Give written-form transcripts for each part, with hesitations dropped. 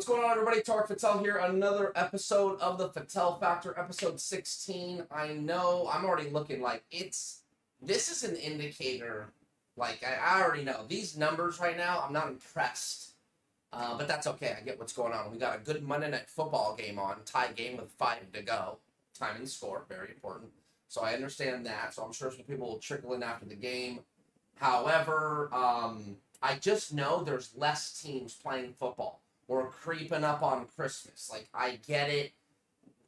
What's going on, everybody? Tarek Fattal here. Another episode of the Fattal Factor, episode 16. I know I'm already looking like this is an indicator. Like, I already know. These numbers right now, I'm not impressed. But that's okay. I get what's going on. We got a good Monday Night Football game on. Tie game with 5 to go. Time and score. Very important. So I understand that. So I'm sure some people will trickle in after the game. However, I just know there's less teams playing football. We're creeping up on Christmas. Like, I get it.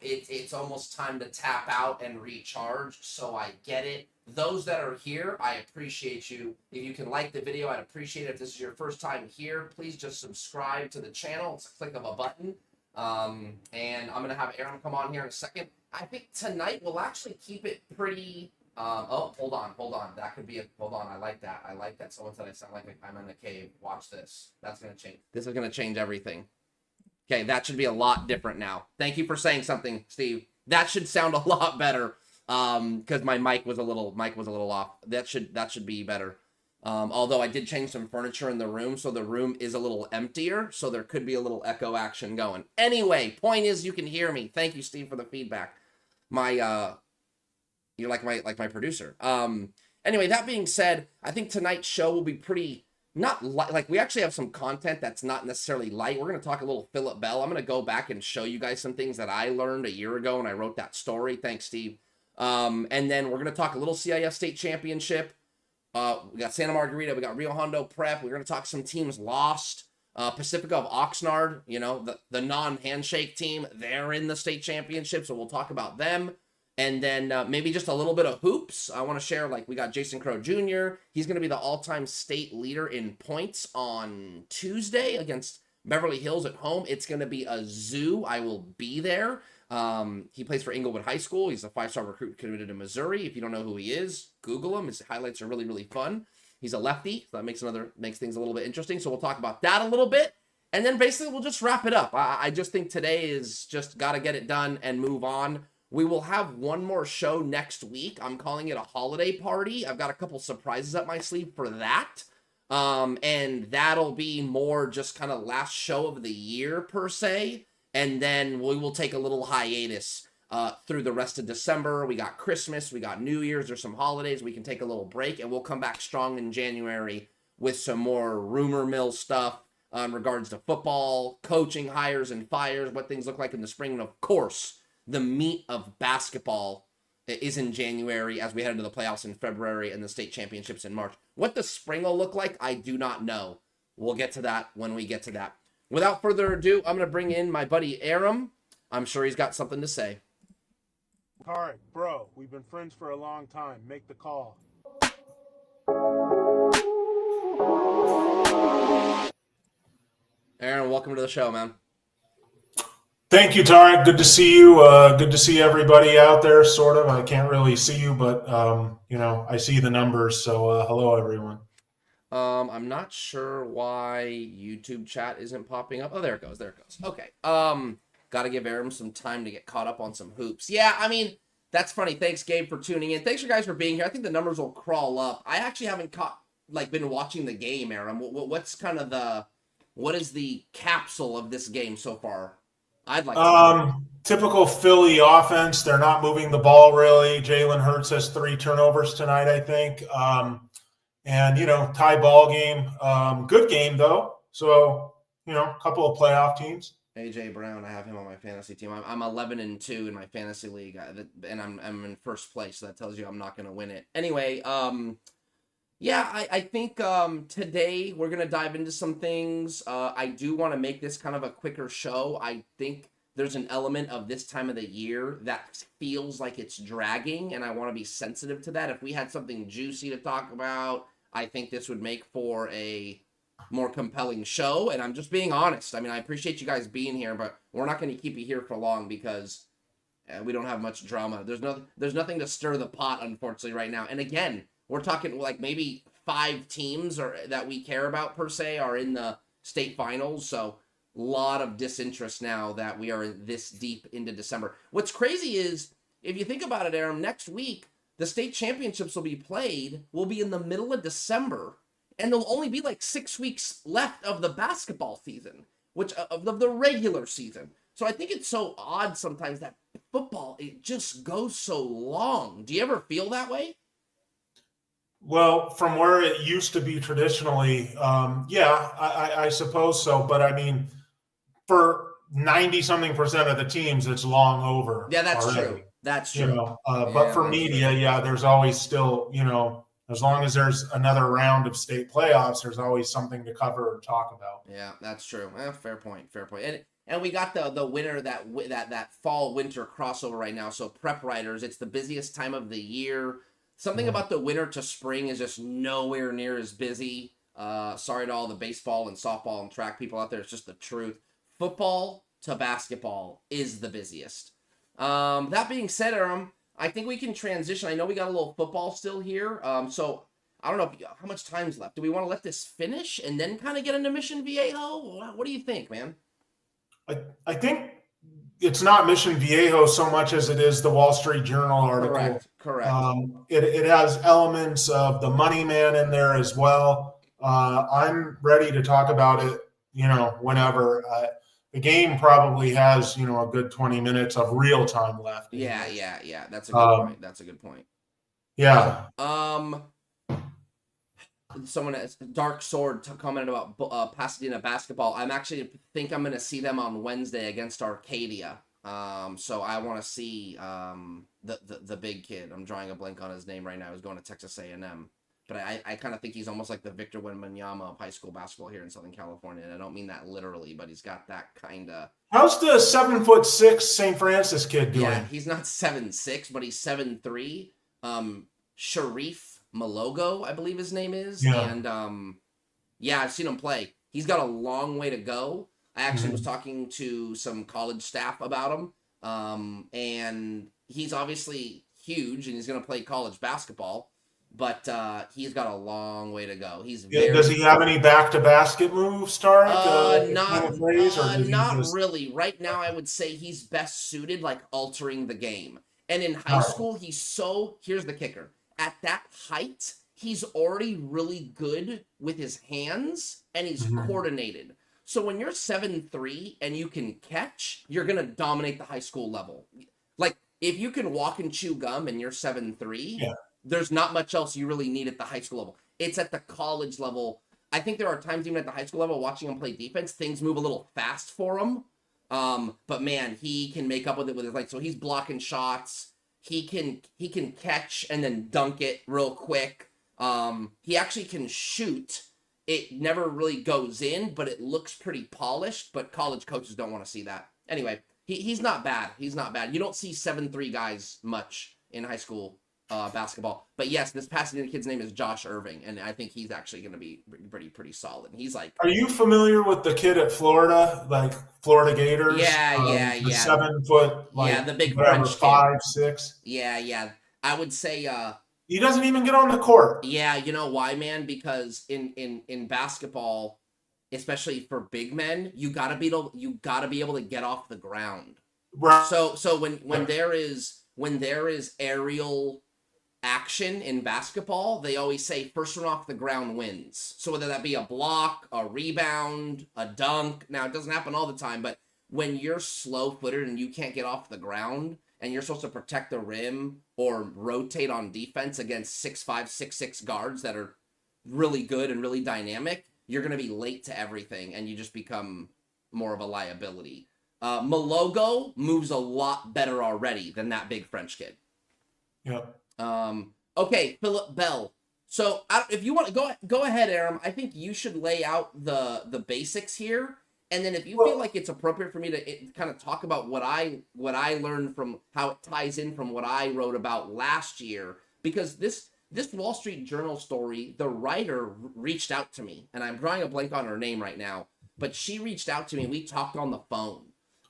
It's almost time to tap out and recharge, so I get it. Those that are here, I appreciate you. If you can like the video, I'd appreciate it. If this is your first time here, please just subscribe to the channel. It's a click of a button. And I'm going to have Aram come on here in a second. I think tonight we'll actually keep it pretty... oh, hold on. That could be hold on. I like that. Someone said I sound like I'm in a cave. Watch this. That's going to change. This is going to change everything. Okay, that should be a lot different now. Thank you for saying something, Steve. That should sound a lot better. Because my mic was a little off. That should be better. Although I did change some furniture in the room, so the room is a little emptier, so there could be a little echo action going. Anyway, point is you can hear me. Thank you, Steve, for the feedback. You're like my producer. Anyway, that being said, I think tonight's show will be pretty, not light. Like, we actually have some content that's not necessarily light. We're going to talk a little Phillip Bell. I'm going to go back and show you guys some things that I learned a year ago when I wrote that story. Thanks, Steve. And then we're going to talk a little CIF State Championship. We got Santa Margarita. We got Rio Hondo Prep. We're going to talk some teams lost. Pacifica of Oxnard, you know, the non-handshake team, they're in the state championship, so we'll talk about them. And then maybe just a little bit of hoops. I want to share, like, we got Jason Crow Jr. He's going to be the all-time state leader in points on Tuesday against Beverly Hills at home. It's going to be a zoo. I will be there. He plays for Inglewood High School. He's a 5-star recruit committed to Missouri. If you don't know who he is, Google him. His highlights are really, really fun. He's a lefty, so that makes things a little bit interesting. So we'll talk about that a little bit. And then basically we'll just wrap it up. I just think today is just got to get it done and move on. We will have one more show next week. I'm calling it a holiday party. I've got a couple surprises up my sleeve for that. And that'll be more just kind of last show of the year per se. And then we will take a little hiatus through the rest of December. We got Christmas, we got New Year's, there's some holidays. We can take a little break and we'll come back strong in January with some more rumor mill stuff in regards to football, coaching, hires and fires, what things look like in the spring. And of course, the meat of basketball is in January as we head into the playoffs in February and the state championships in March. What the spring will look like, I do not know. We'll get to that when we get to that. Without further ado, I'm going to bring in my buddy Aram. I'm sure he's got something to say. Tarek, bro, we've been friends for a long time. Make the call. Aram, welcome to the show, man. Thank you, Tarek. Good to see you. Good to see everybody out there, sort of. I can't really see you, but, I see the numbers. So hello, everyone. I'm not sure why YouTube chat isn't popping up. Oh, there it goes. Okay. Got to give Aram some time to get caught up on some hoops. Yeah, I mean, that's funny. Thanks, Gabe, for tuning in. Thanks, you guys, for being here. I think the numbers will crawl up. I actually haven't been watching the game, Aram. What's kind of what is the capsule of this game so far? I'd like to know. Typical Philly offense. They're not moving the ball really. Jalen Hurts has 3 turnovers tonight, I think. And, tie ball game. Good game, though. So, a couple of playoff teams. AJ Brown, I have him on my fantasy team. I'm 11-2 in my fantasy league, and I'm in first place, so that tells you I'm not going to win it. Anyway, yeah, I think today we're going to dive into some things. I do want to make this kind of a quicker show. I think there's an element of this time of the year that feels like it's dragging, and I want to be sensitive to that. If we had something juicy to talk about, I think this would make for a more compelling show, and I'm just being honest. I mean, I appreciate you guys being here, but we're not going to keep you here for long because we don't have much drama. There's nothing to stir the pot, unfortunately, right now. And again, we're talking like maybe 5 teams that we care about per se are in the state finals, so a lot of disinterest now that we are this deep into December. What's crazy is, if you think about it, Aram, next week, the state championships will be in the middle of December, and there'll only be like 6 weeks left of the basketball season, which of the regular season. So I think it's so odd sometimes that football, it just goes so long. Do you ever feel that way? Well, from where it used to be traditionally, yeah, I suppose so. But I mean, for 90 something percent of the teams, it's long over Yeah, that's already. true. That's You true. know, Yeah, but for that's media, true. yeah, there's always still, as long as there's another round of state playoffs, there's always something to cover or talk about. Yeah, that's true. Fair point. Fair point. And we got the winter that fall winter crossover right now. So prep writers, it's the busiest time of the year. Something about the winter to spring is just nowhere near as busy. Sorry to all the baseball and softball and track people out there. It's just the truth. Football to basketball is the busiest. That being said, Aram, I think we can transition. I know we got a little football still here. So I don't know how much time's left. Do we want to let this finish and then kind of get into Mission Viejo? What do you think, man? I think it's not Mission Viejo so much as it is the Wall Street Journal article. Correct. It has elements of the Money Man in there as well. I'm ready to talk about it, whenever. The game probably has, a good 20 minutes of real time left. Yeah. That's a good point. That's a good point. Yeah. Someone Dark Sword commented about Pasadena basketball. I'm think I'm gonna see them on Wednesday against Arcadia. So I want to see the big kid. I'm drawing a blank on his name right now. He's going to Texas A&M, but I kind of think he's almost like the Victor Wembanyama of high school basketball here in Southern California. And I don't mean that literally, but he's got that kind of. How's the 7'6" St. Francis kid doing? Yeah, he's not 7'6", but he's 7'3". Sharif Malogo, I believe his name is. Yeah. And yeah, I've seen him play. He's got a long way to go. I actually was talking to some college staff about him. And he's obviously huge and he's going to play college basketball, but he's got a long way to go. Does he have any back to basket moves, Tarek? Not really. Right now, I would say he's best suited like altering the game. And in high school, here's the kicker. At that height, he's already really good with his hands and he's coordinated. So when you're 7'3" and you can catch, you're going to dominate the high school level. Like, if you can walk and chew gum and you're 7'3", there's not much else you really need at the high school level. It's at the college level. I think there are times even at the high school level watching him play defense, things move a little fast for him. But man, he can make up with it with his legs. So he's blocking shots. He can catch and then dunk it real quick. He actually can shoot. It never really goes in, but it looks pretty polished. But college coaches don't want to see that. Anyway, he's not bad. He's not bad. You don't see 7'3" guys much in high school basketball. But yes, this Pasadena kid's name is Josh Irving, and I think he's actually going to be pretty solid. And he's like, are you familiar with the kid at Florida, like Florida Gators? Yeah. The 7 foot, the big whatever, French 5'6". Yeah. I would say he doesn't even get on the court. Yeah, you know why, man? Because in basketball, especially for big men, you gotta be able to get off the ground. Right. So when there is aerial action in basketball, they always say first one off the ground wins. So whether that be a block, a rebound, a dunk. Now it doesn't happen all the time, but when you're slow-footed and you can't get off the ground and you're supposed to protect the rim or rotate on defense against 6'5", 6'6" guards that are really good and really dynamic, you're going to be late to everything and you just become more of a liability. Malogo moves a lot better already than that big French kid. Yep. Okay, Phillip Bell. So if you want to go ahead, Aram, I think you should lay out the basics here. And then if you feel like it's appropriate for me to kind of talk about what I learned from how it ties in from what I wrote about last year, because this Wall Street Journal story, the writer reached out to me, and I'm drawing a blank on her name right now, but she reached out to me and we talked on the phone,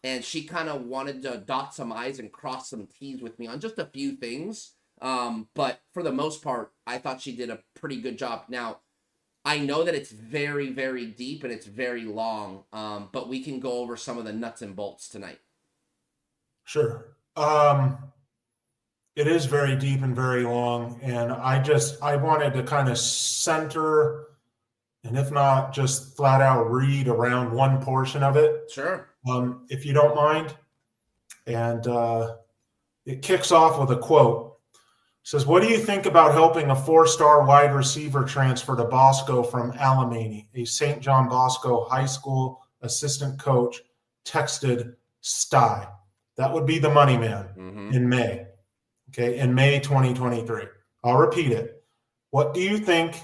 and she kind of wanted to dot some I's and cross some T's with me on just a few things. But for the most part, I thought she did a pretty good job. Now, I know that it's very, very deep and it's very long, but we can go over some of the nuts and bolts tonight. Sure. It is very deep and very long, and I wanted to kind of center and if not, just flat out read around one portion of it, Sure. if you don't mind. And it kicks off with a quote. It says, "What do you think about helping a 4-star wide receiver transfer to Bosco from Alamany?" A St. John Bosco high school assistant coach texted Sty. That would be the money man in May. Okay, in May 2023. I'll repeat it. What do you think?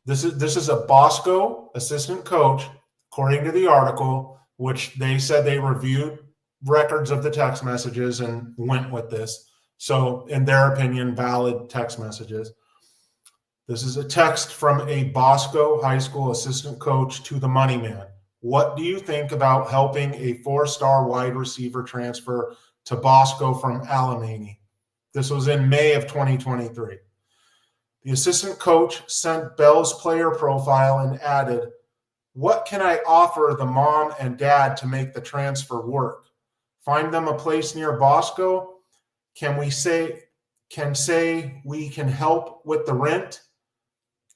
This is a Bosco assistant coach, according to the article, which they said they reviewed records of the text messages and went with this. So, in their opinion, valid text messages. This is a text from a Bosco high school assistant coach to the money man. What do you think about helping a 4-star wide receiver transfer to Bosco from Alamany? This was in May of 2023. The assistant coach sent Bell's player profile and added, "What can I offer the mom and dad to make the transfer work? Find them a place near Bosco? Can say we can help with the rent?"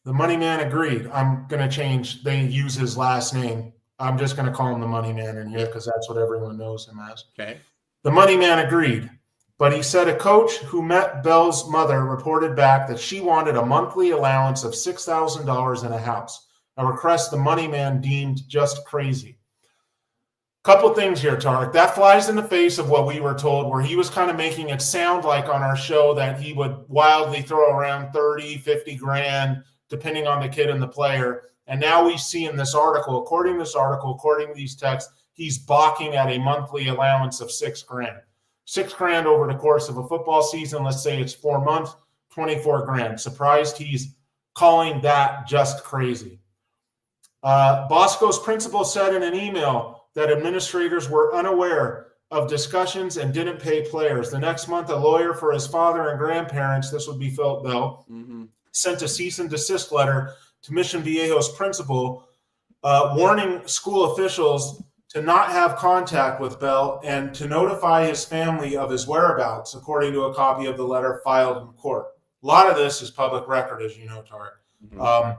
The money man agreed. I'm going to change. They use his last name. I'm just going to call him the money man in here because that's what everyone knows him as. Okay. The money man agreed, but he said a coach who met Bell's mother reported back that she wanted a monthly allowance of $6,000 in a house, a request the money man deemed just crazy. Couple things here, Tarek. That flies in the face of what we were told, where he was kind of making it sound like on our show that he would wildly throw around 30, 50 grand, depending on the kid and the player. And now we see in this article, according to these texts, he's balking at a monthly allowance of $6 grand. $6 grand over the course of a football season. Let's say it's 4 months, 24 grand. Surprised he's calling that just crazy. Bosco's principal said in an email that administrators were unaware of discussions and didn't pay players. The next month, a lawyer for his father and grandparents, this would be Phillip Bell, sent a cease and desist letter to Mission Viejo's principal, warning school officials to not have contact with Bell and to notify his family of his whereabouts, according to a copy of the letter filed in court. A lot of this is public record, as you know, Tarek.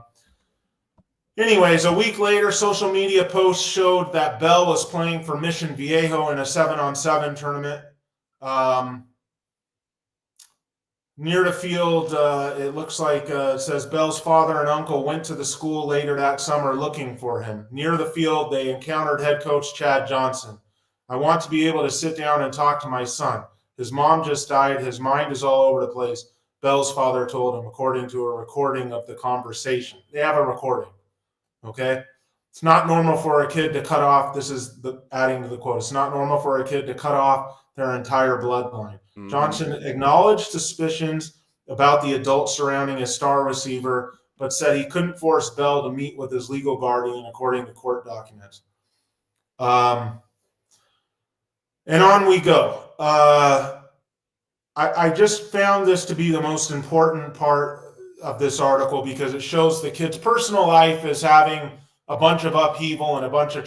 Anyways, a week later, social media posts showed that Bell was playing for Mission Viejo in a 7-on-7 tournament. Near the field, it looks like it says Bell's father and uncle went to the school later that summer looking for him. Near the field, they encountered head coach Chad Johnson. "I want to be able to sit down and talk to my son. His mom just died. His mind is all over the place," Bell's father told him, according to a recording of the conversation. They have a recording. Okay, it's not normal for a kid to cut off. This is adding to the quote. It's not normal for a kid to cut off their entire bloodline. Johnson acknowledged suspicions about the adults surrounding his star receiver, but said he couldn't force Bell to meet with his legal guardian, according to court documents. And on we go. I just found this to be the most important part of this article because it shows the kid's personal life is having a bunch of upheaval and a bunch of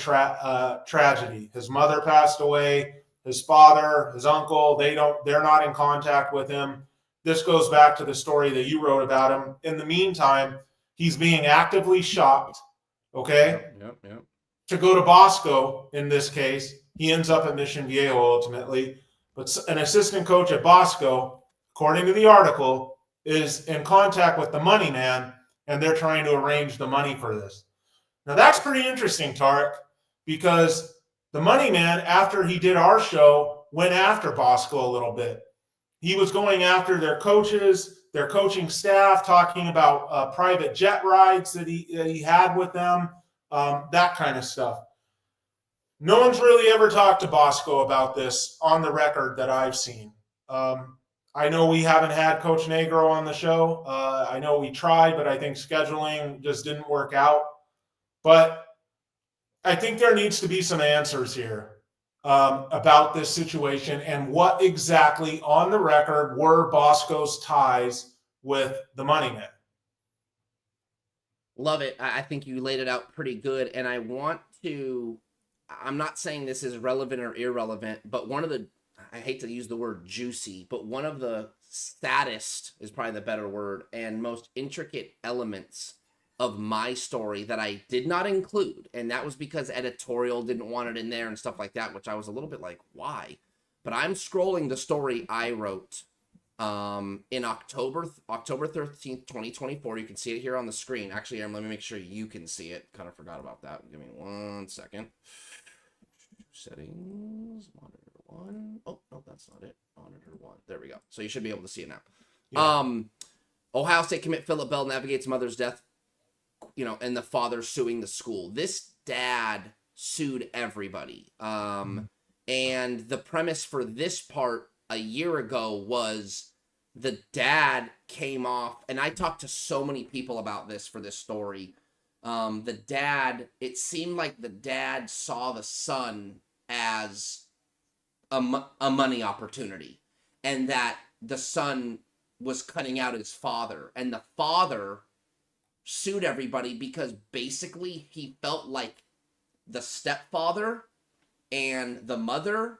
tragedy. His mother passed away, his father, his uncle, they're not in contact with him. This goes back to the story that you wrote about him. In the meantime, he's being actively shopped, okay? Yep. To go to Bosco, in this case, he ends up at Mission Viejo ultimately. But an assistant coach at Bosco, according to the article, is in contact with the money man, and they're trying to arrange the money for this. Now, that's pretty interesting, Tarek, because the money man, after he did our show, went after Bosco a little bit. He was going after their coaches, their coaching staff, talking about private jet rides that he had with them, that kind of stuff. No one's really ever talked to Bosco about this on the record that I've seen. I know we haven't had Coach Negro on the show. I know we tried, but I think scheduling just didn't work out. But I think there needs to be some answers here about this situation and what exactly on the record were Bosco's ties with the money man. Love it. I think you laid it out pretty good. And I'm not saying this is relevant or irrelevant, but I hate to use the word juicy, but one of the saddest is probably the better word and most intricate elements of my story that I did not include, and that was because editorial didn't want it in there and stuff like that, which I was a little bit like, why? But I'm scrolling the story I wrote in October 13th, 2024. You can see it here on the screen. Actually, let me make sure you can see it. Kind of forgot about that. Give me 1 second. Settings, monitor 1. Oh, no, that's not it. Monitor 1. There we go. So you should be able to see it now. Yeah. Ohio State commit Phillip Bell navigates mother's death, and the father suing the school. This dad sued everybody. And the premise for this part a year ago was the dad came off, and I talked to so many people about this for this story. It seemed like the dad saw the son as a money opportunity, and that the son was cutting out his father, and the father sued everybody because basically he felt like the stepfather and the mother,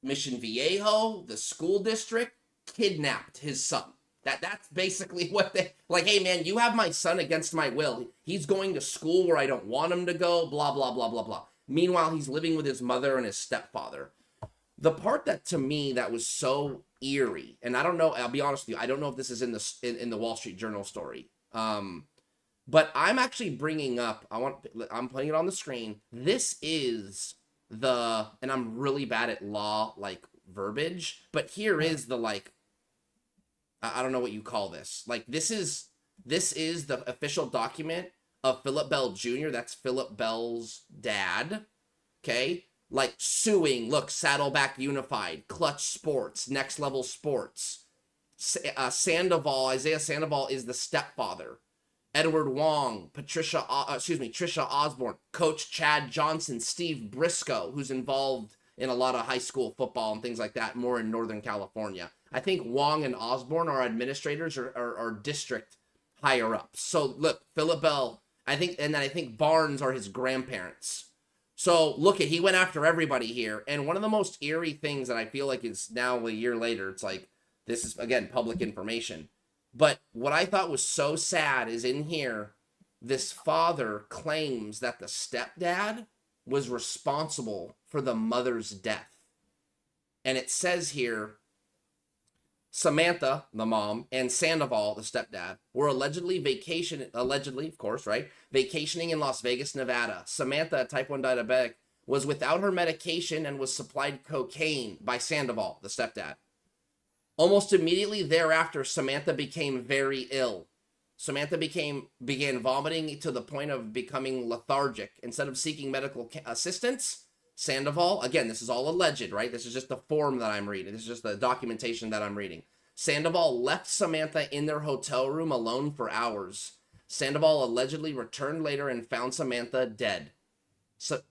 Mission Viejo, the school district, kidnapped his son. That's basically what they, like, hey man, you have my son against my will. He's going to school where I don't want him to go, blah, blah, blah, blah, blah. Meanwhile, he's living with his mother and his stepfather. The part that to me that was so eerie, and I don't know, I'll be honest with you, I don't know if this is in the Wall Street Journal story. But I'm actually bringing up, I'm putting it on the screen. This is and I'm really bad at law, like verbiage, but here is the, like, I don't know what you call this. Like, this is the official document of Phillip Bell Jr. That's Phillip Bell's dad. Okay. Like, suing, look, Saddleback Unified, Clutch Sports, Next Level Sports. Sandoval, Isaiah Sandoval is the stepfather. Edward Wong, Trisha Osborne, Coach Chad Johnson, Steve Briscoe, who's involved in a lot of high school football and things like that, more in Northern California. I think Wong and Osborne are administrators or district higher ups. So look, Phillip Bell, I think Barnes are his grandparents. So look, he went after everybody here. And one of the most eerie things that I feel like is now a year later, it's like, this is, again, public information. But what I thought was so sad is in here, this father claims that the stepdad was responsible for the mother's death. And it says here, Samantha, the mom, and Sandoval, the stepdad, were allegedly, of course, right? Vacationing in Las Vegas, Nevada. Samantha, a type 1 diabetic, was without her medication and was supplied cocaine by Sandoval, the stepdad. Almost immediately thereafter, Samantha became very ill. Samantha began vomiting to the point of becoming lethargic. Instead of seeking medical assistance, Sandoval, again, this is all alleged, right? This is just the form that I'm reading. This is just the documentation that I'm reading. Sandoval left Samantha in their hotel room alone for hours. Sandoval allegedly returned later and found Samantha dead.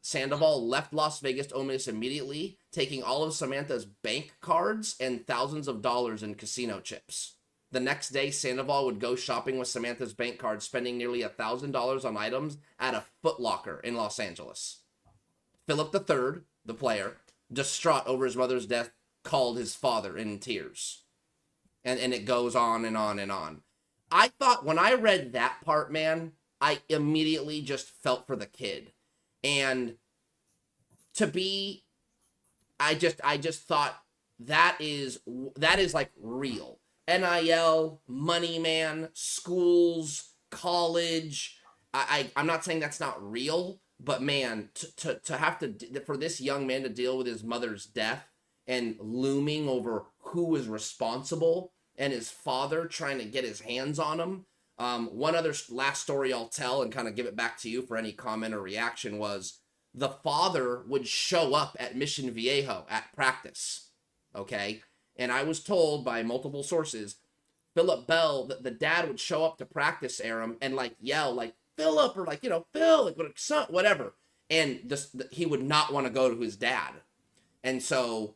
Sandoval left Las Vegas almost immediately, taking all of Samantha's bank cards and thousands of dollars in casino chips. The next day, Sandoval would go shopping with Samantha's bank cards, spending nearly $1,000 on items at a Foot Locker in Los Angeles. Phillip III, the player, distraught over his mother's death, called his father in tears. And it goes on and on and on. I thought, when I read that part, man, I immediately just felt for the kid. And I just thought that is like real. NIL, money, man, schools, college. I'm not saying that's not real, but man, to have to, for this young man to deal with his mother's death and looming over who was responsible and his father trying to get his hands on him. One other last story I'll tell and kind of give it back to you for any comment or reaction was the father would show up at Mission Viejo at practice. Okay. And I was told by multiple sources, Phillip Bell, that the dad would show up to practice, Aram, and like yell like Phillip or like, Phil, like son, whatever. And he would not want to go to his dad. And so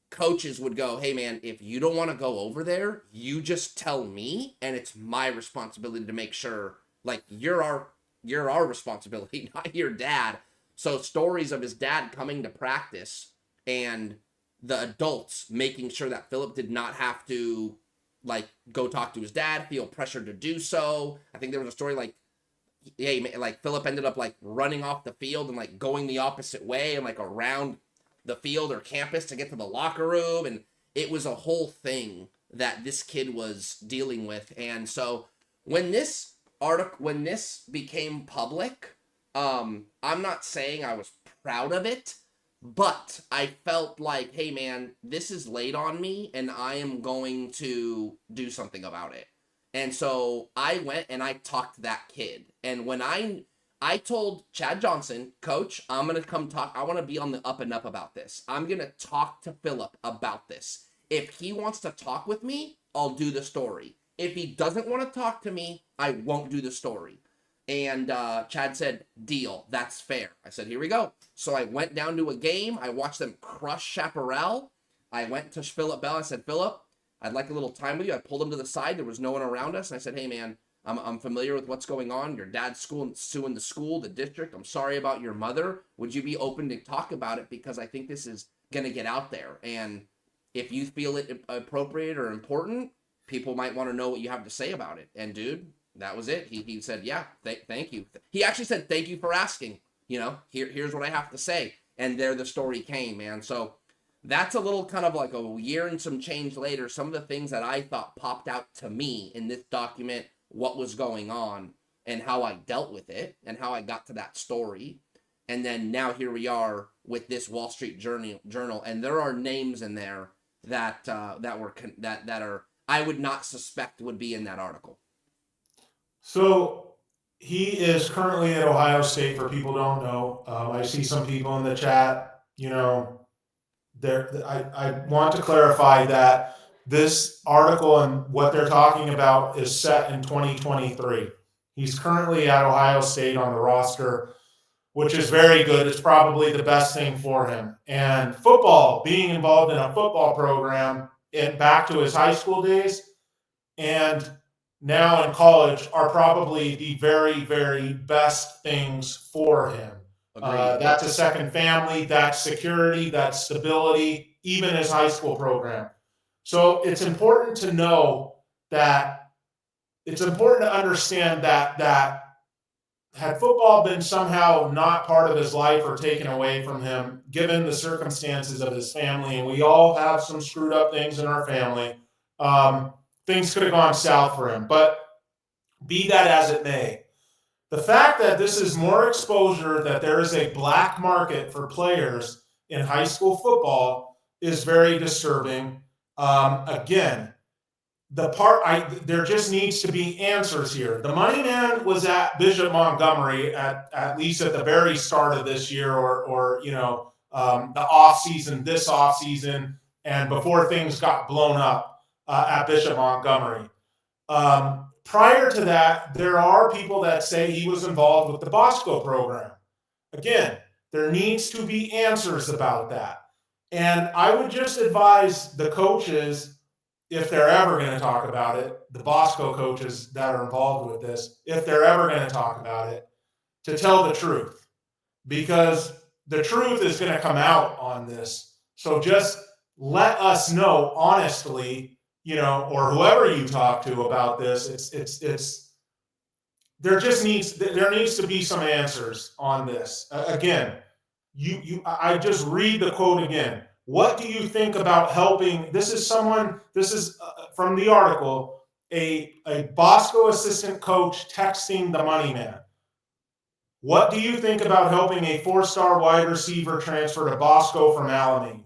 coaches would go, hey man, if you don't want to go over there, you just tell me, and it's my responsibility to make sure, like, you're our responsibility, not your dad. So stories of his dad coming to practice and the adults making sure that Phillip did not have to, like, go talk to his dad, feel pressured to do so. I think there was a story like like Phillip ended up like running off the field and like going the opposite way and like around the field or campus to get to the locker room. And it was a whole thing that this kid was dealing with. And so when this became public, I'm not saying I was proud of it, but I felt like, hey man, this is laid on me and I am going to do something about it. And so I went and I talked to that kid. And when I told Chad Johnson, coach, I'm going to come talk. I want to be on the up and up about this. I'm going to talk to Phillip about this. If he wants to talk with me, I'll do the story. If he doesn't want to talk to me, I won't do the story. And Chad said, deal, that's fair. I said, here we go. So I went down to a game. I watched them crush Chaparral. I went to Phillip Bell. I said, Phillip, I'd like a little time with you. I pulled him to the side. There was no one around us. And I said, hey, man, I'm familiar with what's going on. Your dad's suing the school, the district. I'm sorry about your mother. Would you be open to talk about it? Because I think this is going to get out there. And if you feel it appropriate or important, people might want to know what you have to say about it. And dude, that was it. He said, yeah, thank you. He actually said, thank you for asking. You know, here's what I have to say. And there the story came, man. So that's a little kind of like a year and some change later. Some of the things that I thought popped out to me in this document, what was going on and how I dealt with it and how I got to that story. And then now here we are with this Wall Street Journal. And there are names in there that are I would not suspect would be in that article. So he is currently at Ohio State. For people who don't know, I see some people in the chat. You know, I want to clarify that this article and what they're talking about is set in 2023. He's currently at Ohio State on the roster, which is very good. It's probably the best thing for him. And football, being involved in a football program and back to his high school days and now in college are probably the very, very best things for him. That's a second family, that's security, that's stability, even his high school program. So it's important to know that it's important to understand that had football been somehow not part of his life or taken away from him, given the circumstances of his family, and we all have some screwed up things in our family, things could have gone south for him. But be that as it may, the fact that this is more exposure, that there is a black market for players in high school football is very disturbing. Again, there just needs to be answers here. The money man was at Bishop Montgomery at least at the very start of this year, or the off season, this off season, and before things got blown up at Bishop Montgomery. Prior to that, there are people that say he was involved with the Bosco program. Again, there needs to be answers about that. And I would just advise the coaches, if they're ever going to talk about it, the Bosco coaches that are involved with this, if they're ever going to talk about it, to tell the truth. Because the truth is going to come out on this. So just let us know honestly, or whoever you talk to about this, there needs to be some answers on this. Again, I just read the quote again. What do you think about helping? This is from the article, a Bosco assistant coach texting the money man. What do you think about helping a 4-star wide receiver transfer to Bosco from Alameda?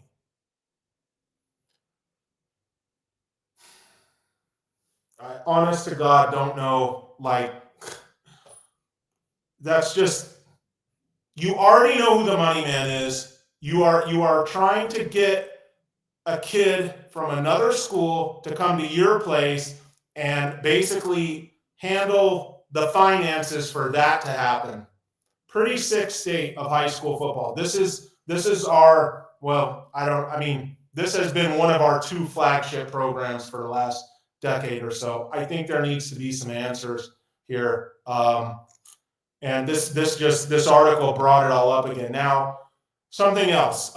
I honest to God don't know, that's just, you already know who the money man is. You are trying to get a kid from another school to come to your place and basically handle the finances for that to happen. Pretty sick state of high school football. This is our, this has been one of our 2 flagship programs for the last decade or so. I think there needs to be some answers here. And this article brought it all up again. Now, something else.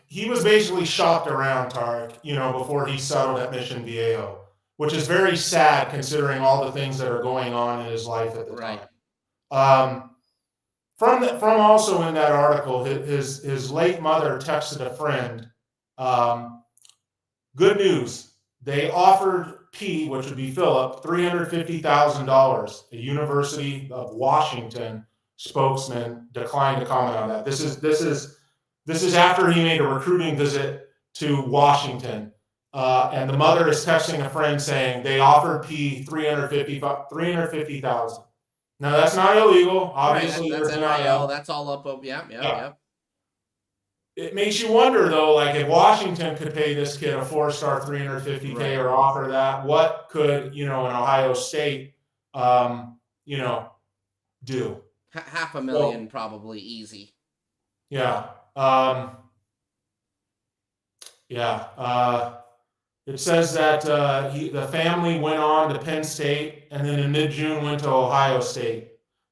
He was basically shopped around, Tarek, before he settled at Mission Viejo. which is very sad considering all the things that are going on in his life at the Right. time. From also in that article, his late mother texted a friend, good news. They offered P, which would be Phillip, $350,000. A University of Washington spokesman declined to comment on that. This is after he made a recruiting visit to Washington, and the mother is texting a friend saying they offered P $350,000. Now that's not illegal. Obviously, right, that's there's NIL. NIL. That's all up. Yep. It makes you wonder though, like if Washington could pay this kid a 4-star 350K Right. or offer that, what could, an Ohio State, do? $500,000 probably easy. Yeah. It says that the family went on to Penn State and then in mid-June went to Ohio State.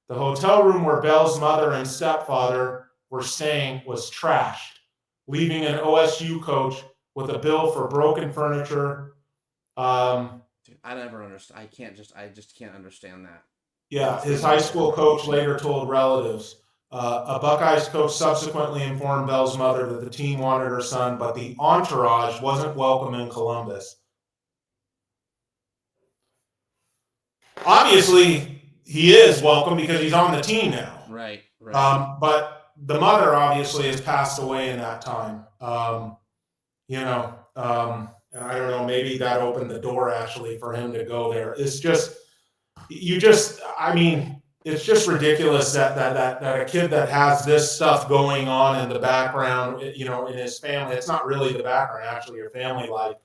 The hotel room where Bell's mother and stepfather were staying was trashed, leaving an OSU coach with a bill for broken furniture. Dude, I never understand. I just can't understand that. Yeah, his high school coach later told relatives. A Buckeyes coach subsequently informed Bell's mother that the team wanted her son, but the entourage wasn't welcome in Columbus. Obviously, he is welcome because he's on the team now. Right. But the mother obviously has passed away in that time. And I don't know, maybe that opened the door actually for him to go there. It's just ridiculous that a kid that has this stuff going on in the background, in his family, it's not really the background, actually, your family life.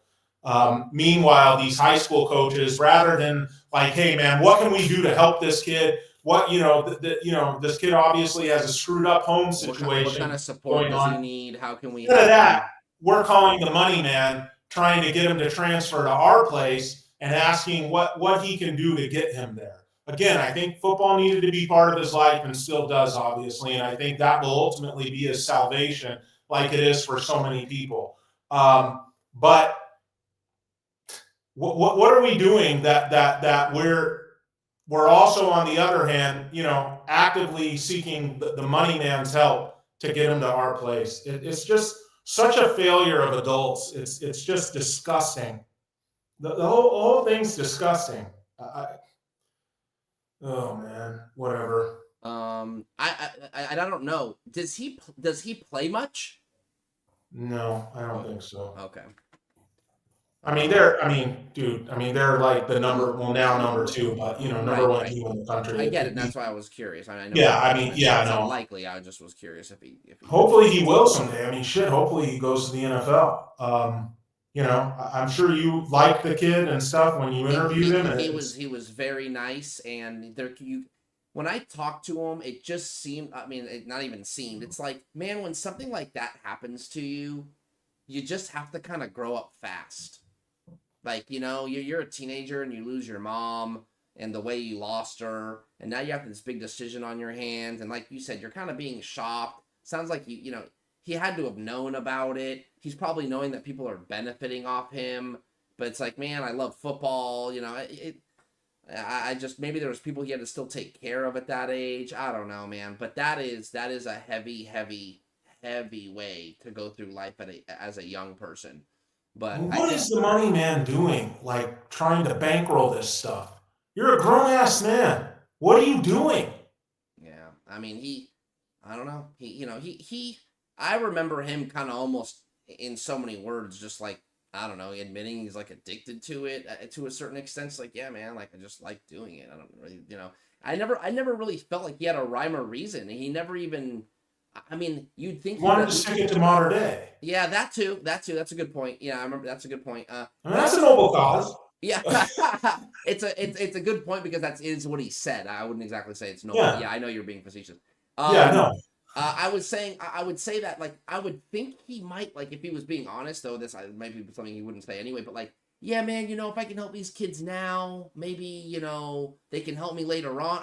Meanwhile, these high school coaches, rather than like, hey man, what can we do to help this kid? This kid obviously has a screwed up home situation. What kind of support does he need? How can we help him? That we're calling the money man, trying to get him to transfer to our place and asking what he can do to get him there. Again, I think football needed to be part of his life and still does, obviously, and I think that will ultimately be his salvation, like it is for so many people. But what are we doing that we're also, on the other hand, actively seeking the money man's help to get him to our place? It's just such a failure of adults. It's just disgusting. The whole thing's disgusting. Oh man, whatever. I don't know. Does he play much? No, I don't think so. Okay. They're like the number 2, but number one team in the country. I get it. That's why I was curious. I know. It's unlikely. I just was curious if he. Hopefully he will someday. Hopefully he goes to the NFL. I'm sure you liked the kid and stuff when you interviewed him. He was very nice, and when I talked to him, it just seemed. It not even seemed. It's like, man, when something like that happens to you, you just have to kind of grow up fast. Like, you're a teenager and you lose your mom and the way you lost her, and now you have this big decision on your hands, and like you said, you're kind of being shopped. Sounds like he had to have known about it. He's probably knowing that people are benefiting off him, but it's like, man, I love football. I just, maybe there was people he had to still take care of at that age. I don't know, man, but that is a heavy way to go through life as a young person. But what is the money man doing? Like trying to bankroll this stuff? You're a grown ass man. What are you doing? Yeah, I don't know. I remember him kind of almost in so many words, just like, I don't know, admitting he's like addicted to it to a certain extent. It's like, yeah, man, like I just like doing it. I don't really, I never really felt like he had a rhyme or reason. He never even. You'd think he wanted to stick it to modern day. Yeah, that too. That's a good point. Yeah, I remember. That's a good point. That's a noble cause. Yeah, it's a good point because that is what he said. I wouldn't exactly say it's noble. Yeah, I know you're being facetious. No. I would say that, like, I would think he might, like, if he was being honest, though, this might be something he wouldn't say anyway, but like, yeah, man, if I can help these kids now, maybe, they can help me later on,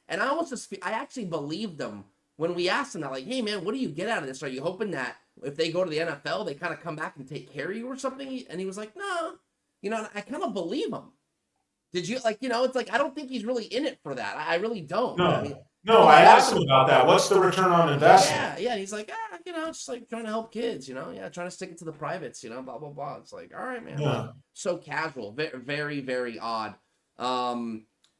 and I actually believed them when we asked him that, like, hey, man, what do you get out of this? Are you hoping that if they go to the NFL, they kind of come back and take care of you or something? And he was like, no, You know, and I kind of believe him. Did you like, it's like, I don't think he's really in it for that. I really don't. I mean, No, he I asked loves him it. about that. What's the return on investment? Yeah. He's like, just like trying to help kids, yeah, trying to stick it to the privates, blah, blah, blah. It's like, all right, man. Like, Yeah. so casual, very, very, very odd.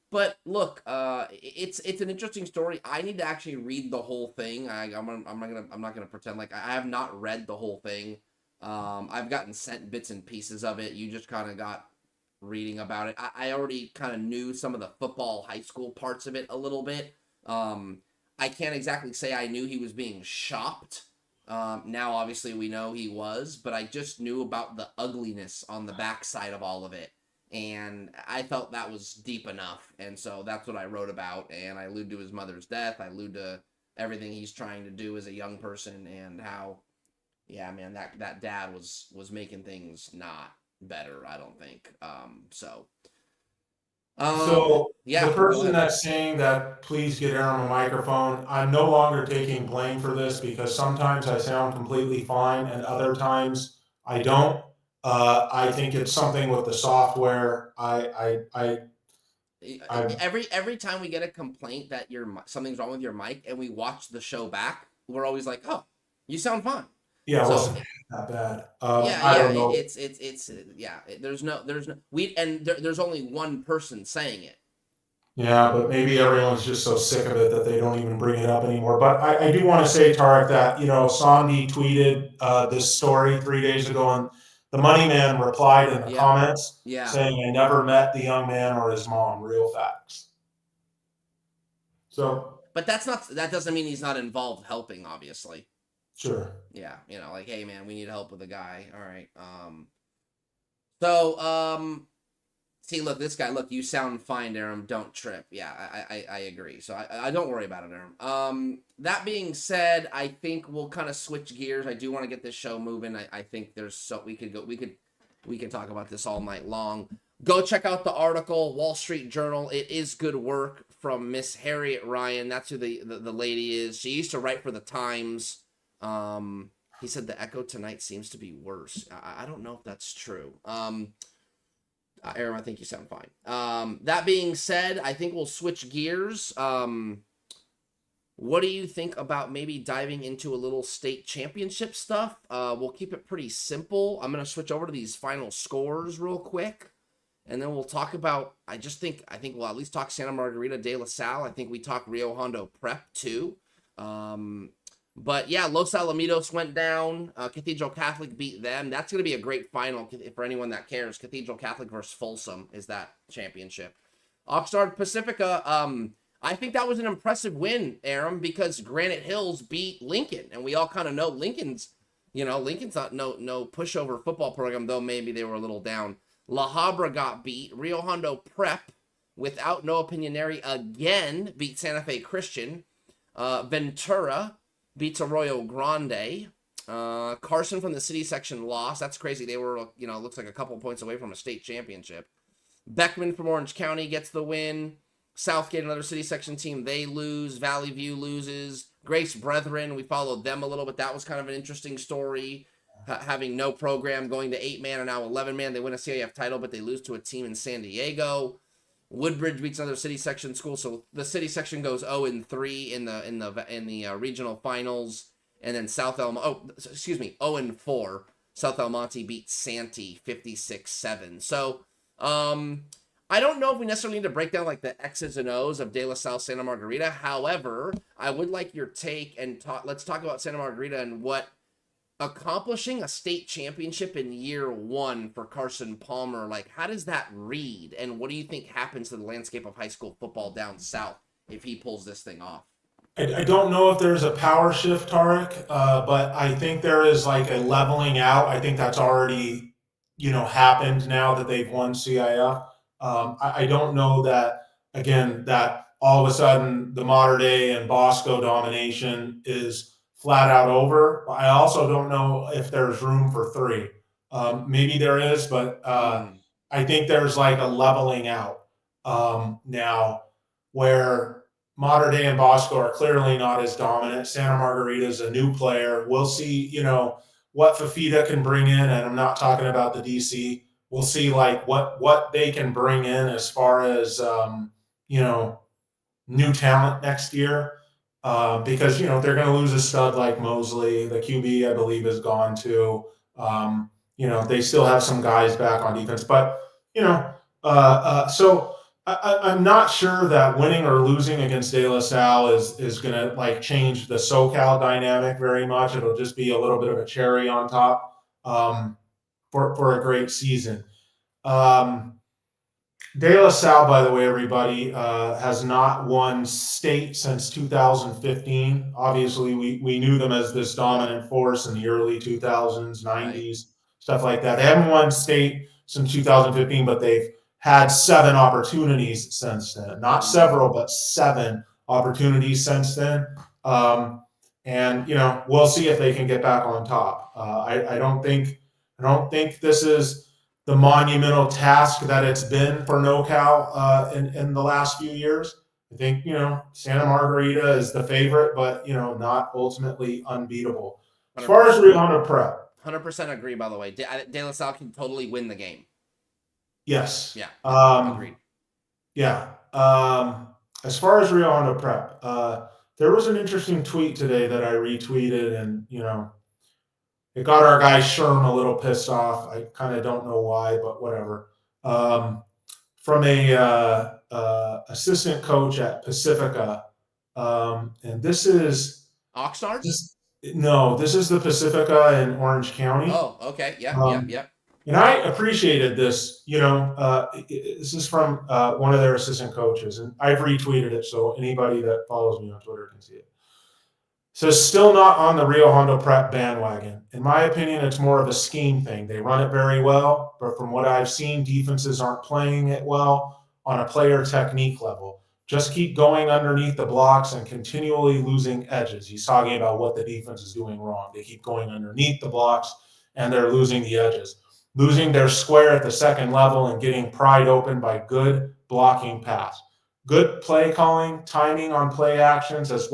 But look, it's an interesting story. I need to actually read the whole thing. I'm not gonna pretend like I have not read the whole thing. I've gotten sent bits and pieces of it. You just kind of got reading about it. I already kind of knew some of the football high school parts of it a little bit. I can't exactly say I knew he was being shopped. Now, obviously, we know he was, but I just knew about the ugliness on the backside of all of it. And I felt that was deep enough. And so that's what I wrote about. And I allude to his mother's death. I allude to everything he's trying to do as a young person and how, yeah, man, that dad was making things not better, I don't think. So Yeah, the go person ahead. that's saying that, please get Aram a microphone, I'm no longer taking blame for this because sometimes I sound completely fine and other times I don't. I think it's something with the software. I Every time we get a complaint that something's wrong with your mic and we watch the show back, we're always like, oh, you sound fine. yeah, it So wasn't that bad. yeah, I don't know. there's no there's only one person saying it. Yeah, but maybe everyone's just so sick of it that they don't even bring it up anymore. But I do want to say, Tarek, that, Sandy tweeted this story 3 days ago, and the Money Man replied in the Yeah, comments yeah. saying, I never met the young man or his mom. Real facts. So, But that doesn't mean he's not involved helping, obviously. sure. Yeah, like, hey man, we need help with a guy. All right. So see, look, this guy, look, you sound fine, Aram. Don't trip. Yeah, I agree. So I don't worry about it, Aram. That being said, I think we'll kind of switch gears. I do want to get this show moving. I think we can talk about this all night long. Go check out the article, Wall Street Journal. It is good work from Miss Harriet Ryan. That's who the lady is. She used to write for the Times. He said the echo tonight seems to be worse. I don't know if that's true. Aaron, I think you sound fine. That being said, I think we'll switch gears. What do you think about maybe diving into a little state championship stuff? We'll keep it pretty simple. I'm going to switch over to these final scores real quick. And then we'll talk about, I think we'll at least talk Santa Margarita, De La Salle. I think we talk Rio Hondo Prep too. But yeah, Los Alamitos went down. Cathedral Catholic beat them. That's going to be a great final for anyone that cares. Cathedral Catholic versus Folsom is that championship. Oxnard Pacifica, I think that was an impressive win, Aram, because Granite Hills beat Lincoln. And we all kind of know Lincoln's not no pushover football program, though maybe they were a little down. La Habra got beat. Rio Hondo Prep, without No Opinionary again, beat Santa Fe Christian. Ventura beats Arroyo Grande. Carson from the city section lost. That's crazy. They were, looks like a couple points away from a state championship. Beckman from Orange County gets the win. Southgate, another city section team, they lose. Valley View loses. Grace Brethren, we followed them a little bit. That was kind of an interesting story. Having no program, going to 8-man and now 11-man. They win a CIF title, but they lose to a team in San Diego. Woodbridge beats another city section school, so the city section goes 0-3 in the regional finals, and then 0-4. South El Monte beat Santee 56-7. So, I don't know if we necessarily need to break down like the X's and O's of De La Salle, Santa Margarita. However, I would like your take and let's talk about Santa Margarita and what accomplishing a state championship in year one for Carson Palmer, like, how does that read? And what do you think happens to the landscape of high school football down south if he pulls this thing off? I don't know if there's a power shift, Tarek, but I think there is like a leveling out. I think that's already, happened now that they've won CIF. I don't know that, again, that all of a sudden the Mater Dei and Bosco domination is flat out over. I also don't know if there's room for three. Maybe there is, but I think there's like a leveling out now where Mater Dei and Bosco are clearly not as dominant. Santa Margarita is a new player. We'll see, what Fafita can bring in, and I'm not talking about the DC we'll see like what they can bring in as far as you know, new talent next year. Because they're going to lose a stud like Mosley. The QB, I believe, is gone too. They still have some guys back on defense, but so I'm not sure that winning or losing against De La Salle is going to like change the SoCal dynamic very much. It'll just be a little bit of a cherry on top for a great season. De La Salle, by the way, everybody, has not won state since 2015. Obviously, we knew them as this dominant force in the early 2000s, 90s, stuff like that. They haven't won state since 2015, but they've had 7 opportunities since then. Not several, but 7 opportunities since then. And we'll see if they can get back on top. I don't think this is the monumental task that it's been for NoCal in the last few years. I think, Santa Margarita is the favorite, but, not ultimately unbeatable. As far as Rio Hondo Prep. 100% agree, by the way. De La Salle can totally win the game. Yes. Yeah. Agreed. Yeah. As far as Rio Hondo Prep, there was an interesting tweet today that I retweeted, and, it got our guy Sherm a little pissed off. I kind of don't know why, but whatever. From a assistant coach at Pacifica, and this is Oxnard. This is the Pacifica in Orange County. Oh, okay, yeah. And I appreciated this. This is from one of their assistant coaches, and I've retweeted it, so anybody that follows me on Twitter can see it. So still not on the Rio Hondo Prep bandwagon. In my opinion, it's more of a scheme thing. They run it very well, but from what I've seen, defenses aren't playing it well on a player technique level. Just keep going underneath the blocks and continually losing edges. He's talking about what the defense is doing wrong. They keep going underneath the blocks and they're losing the edges. Losing their square at the second level and getting pried open by good blocking pass. Good play calling, timing on play actions, as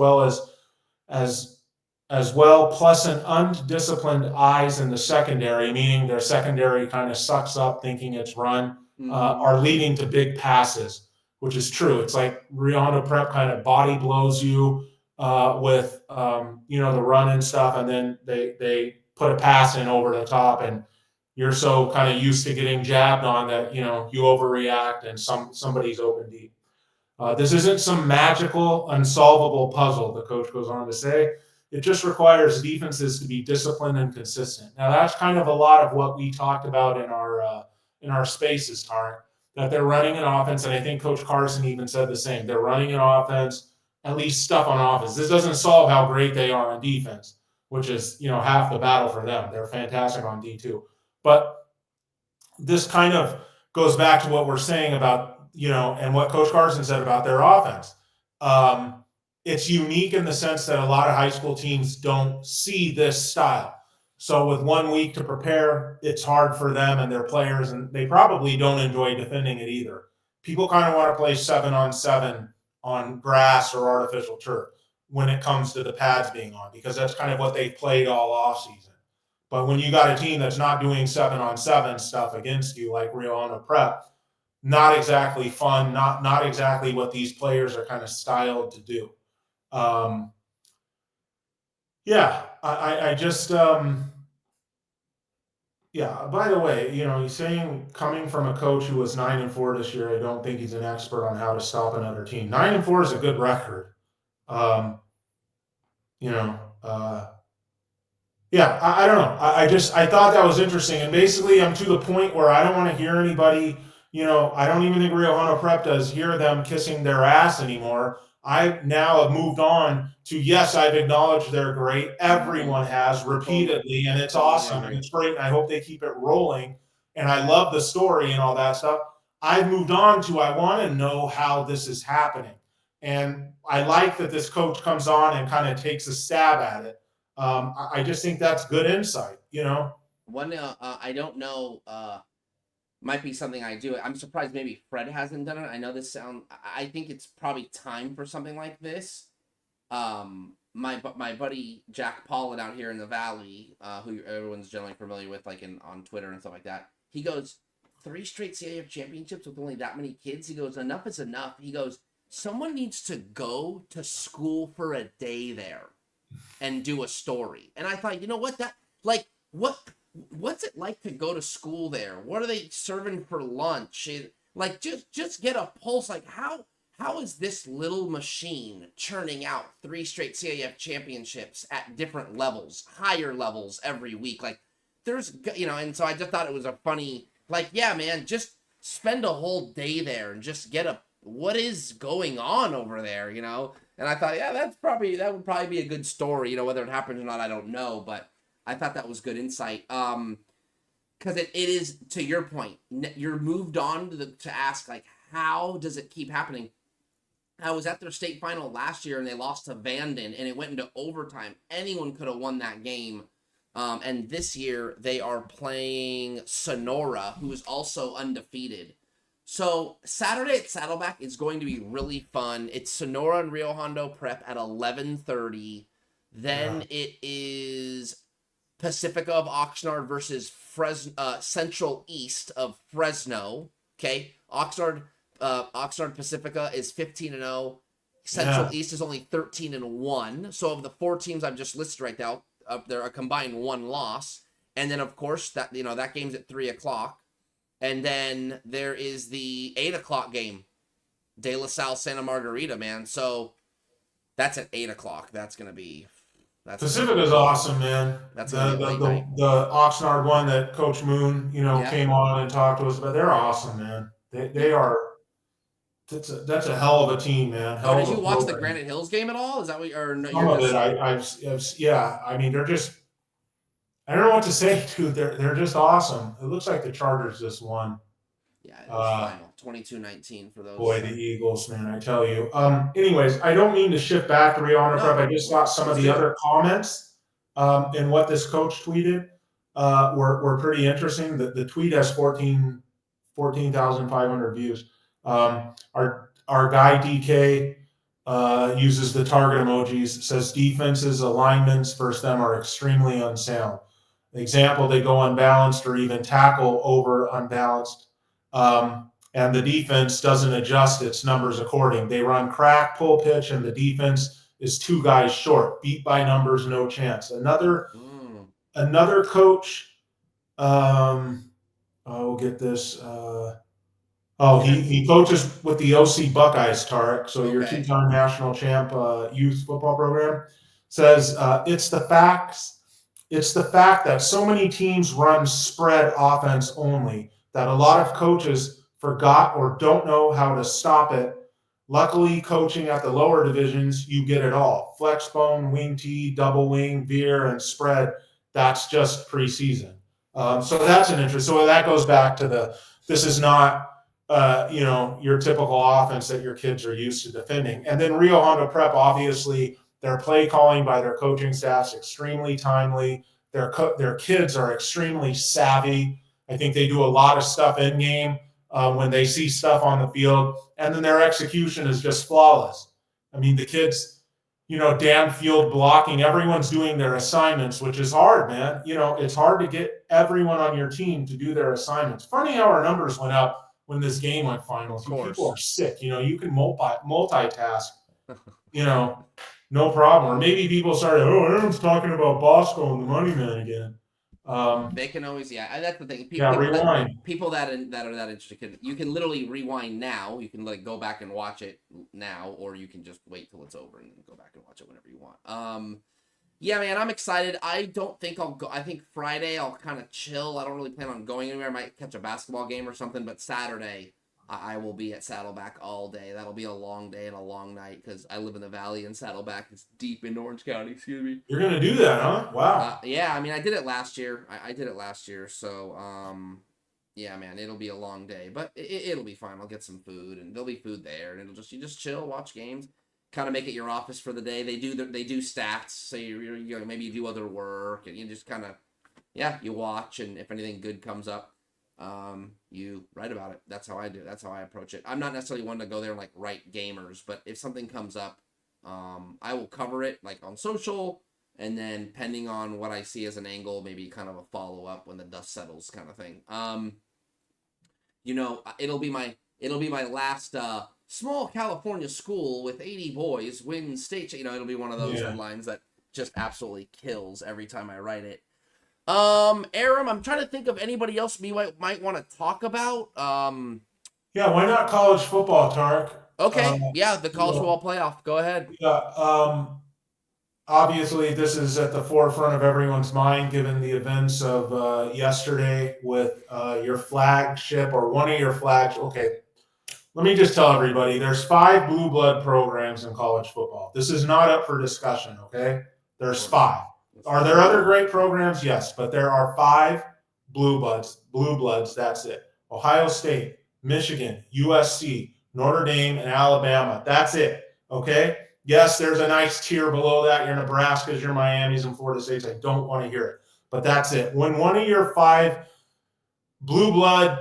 well, plus an undisciplined eyes in the secondary, meaning their secondary kind of sucks up thinking it's run, are leading to big passes, which is true. It's like Rio Hondo Prep kind of body blows you with the run and stuff, and then they put a pass in over the top, and you're so kind of used to getting jabbed on that you overreact and somebody's open deep. This isn't some magical, unsolvable puzzle, the coach goes on to say. It just requires defenses to be disciplined and consistent. Now, that's kind of a lot of what we talked about in our spaces, Tarek, that they're running an offense, and I think Coach Carson even said the same. They're running an offense, at least stuff on offense. This doesn't solve how great they are on defense, which is, half the battle for them. They're fantastic on D2. But this kind of goes back to what we're saying about and what Coach Carson said about their offense. It's unique in the sense that a lot of high school teams don't see this style. So with 1 week to prepare, it's hard for them and their players, and they probably don't enjoy defending it either. People kind of want to play 7-on-7 on grass or artificial turf when it comes to the pads being on, because that's kind of what they've played all off season. But when you got a team that's not doing 7-on-7 stuff against you, like Rio Hondo Prep, not exactly fun, not exactly what these players are kind of styled to do. I just by the way, he's saying, coming from a coach who was 9-4 this year, I don't think he's an expert on how to stop another team. 9-4 is a good record. I don't know. I thought that was interesting. And basically, I'm to the point where I don't want to hear anybody, I don't even think Rio Hondo Prep does hear them kissing their ass anymore. I now have moved on to, yes, I've acknowledged they're great. Everyone has repeatedly, and it's awesome, and it's great, and I hope they keep it rolling. And I love the story and all that stuff. I've moved on to, I want to know how this is happening. And I like that this coach comes on and kind of takes a stab at it. I just think that's good insight, One, I don't know, might be something I do. I'm surprised maybe Fred hasn't done it. I know I think it's probably time for something like this. My buddy Jack Paulin out here in the Valley, who everyone's generally familiar with, like on Twitter and stuff like that, he goes, 3 straight CIF championships with only that many kids. He goes, enough is enough. He goes, someone needs to go to school for a day there and do a story. And I thought, you know what, what's it like to go to school there? What are they serving for lunch? Like, just get a pulse. Like, how is this little machine churning out 3 straight CIF championships at different levels, higher levels every week? Like, there's, and so I just thought it was a funny, like, yeah, man, just spend a whole day there and just get what is going on over there, And I thought, yeah, that would probably be a good story, whether it happens or not, I don't know, but I thought that was good insight. Because it is, to your point, you're moved on to ask, like, how does it keep happening? I was at their state final last year and they lost to Vanden and it went into overtime. Anyone could have won that game. And this year they are playing Sonora, who is also undefeated. So Saturday at Saddleback is going to be really fun. It's Sonora and Rio Hondo Prep at 11:30. Then it is Pacifica of Oxnard versus Central East of Fresno. Okay, Oxnard Pacifica is 15-0. Central East is only 13-1. So of the 4 teams I've just listed right now, there are combined 1 loss. And then of course that game's at 3:00. And then there is the 8:00 game, De La Salle Santa Margarita, man. So that's at 8:00. That's gonna be. Pacifica's awesome, man. That's the the Oxnard one that Coach Moon, came on and talked to us about. They're awesome, man. They are. That's a hell of a team, man. Did you watch the Granite Hills game at all? Is that what? Or no? Some of it, yeah. I mean, they're just. I don't know what to say, dude. They're just awesome. It looks like the Chargers just won. Yeah, it was final 22-19 for those. Boy, the Eagles, man, I tell you. Anyways, I don't mean to shift back to Rio Hondo Prep. I just thought some of the other comments in what this coach tweeted were pretty interesting. The tweet has 14,500 views. Our guy DK uses the target emojis. Says defenses, alignments versus them are extremely unsound. Example, they go unbalanced or even tackle over unbalanced. And the defense doesn't adjust its numbers according. They run crack, pull pitch, and the defense is 2 guys short. Beat by numbers, no chance. Another coach. We'll get this. He coaches with the OC Buckeyes, Tarek. So your 2-time national champ youth football program says it's the facts. It's the fact that so many teams run spread offense only that a lot of coaches forgot or don't know how to stop it. Luckily, coaching at the lower divisions, you get it all. Flex bone, wing tee, double wing, veer, and spread. That's just preseason. So that's an interest. So that goes back to this is not, your typical offense that your kids are used to defending. And then Rio Hondo Prep, obviously, their play calling by their coaching staff's extremely timely. Their kids are extremely savvy. I think they do a lot of stuff in game when they see stuff on the field, and then their execution is just flawless. I mean, the kids, damn field blocking. Everyone's doing their assignments, which is hard, man. It's hard to get everyone on your team to do their assignments. Funny how our numbers went up when this game went finals. People are sick. You can multitask. No problem. Or maybe people started, everyone's talking about Bosco and the money man again. They can always, that's the thing. Rewind. People that are that interested, you can literally rewind now. You can go back and watch it now, or you can just wait till it's over and go back and watch it whenever you want. Yeah, man, I'm excited. I don't think I'll go. I think Friday I'll kind of chill. I don't really plan on going anywhere. I might catch a basketball game or something, but Saturday I will be at Saddleback all day. That'll be a long day and a long night because I live in the valley and Saddleback is deep in Orange County. Excuse me. You're going to do that, huh? Wow. Yeah, I mean, I did it last year. I did it last year. So, yeah, man, it'll be a long day, but it'll be fine. I'll get some food and there'll be food there and you just chill, watch games, kind of make it your office for the day. They do stats. So maybe you do other work and you just kind of, you watch. And if anything good comes up, you write about it. That's how I do it. That's how I approach it. I'm not necessarily one to go there and write gamers, but if something comes up, I will cover it on social, and then depending on what I see as an angle, maybe kind of a follow up when the dust settles kind of thing. it'll be my last small California school with 80 boys wins state. It'll be one of those headlines that just absolutely kills every time I write it. Aram, I'm trying to think of anybody else we might want to talk about. Yeah, why not college football, Tarek? Okay, the college football playoff. Go ahead. Yeah, obviously this is at the forefront of everyone's mind given the events of yesterday with your flagship or one of your flags. Okay, let me just tell everybody there's 5 blue blood programs in college football. This is not up for discussion, okay? There's 5. Are there other great programs? Yes, but there are 5 blue bloods, that's it. Ohio State, Michigan, USC, Notre Dame, and Alabama. That's it, okay? Yes, there's a nice tier below that. Your Nebraskas, your Miamis, and Florida States. I don't want to hear it, but that's it. When one of your 5 blue blood,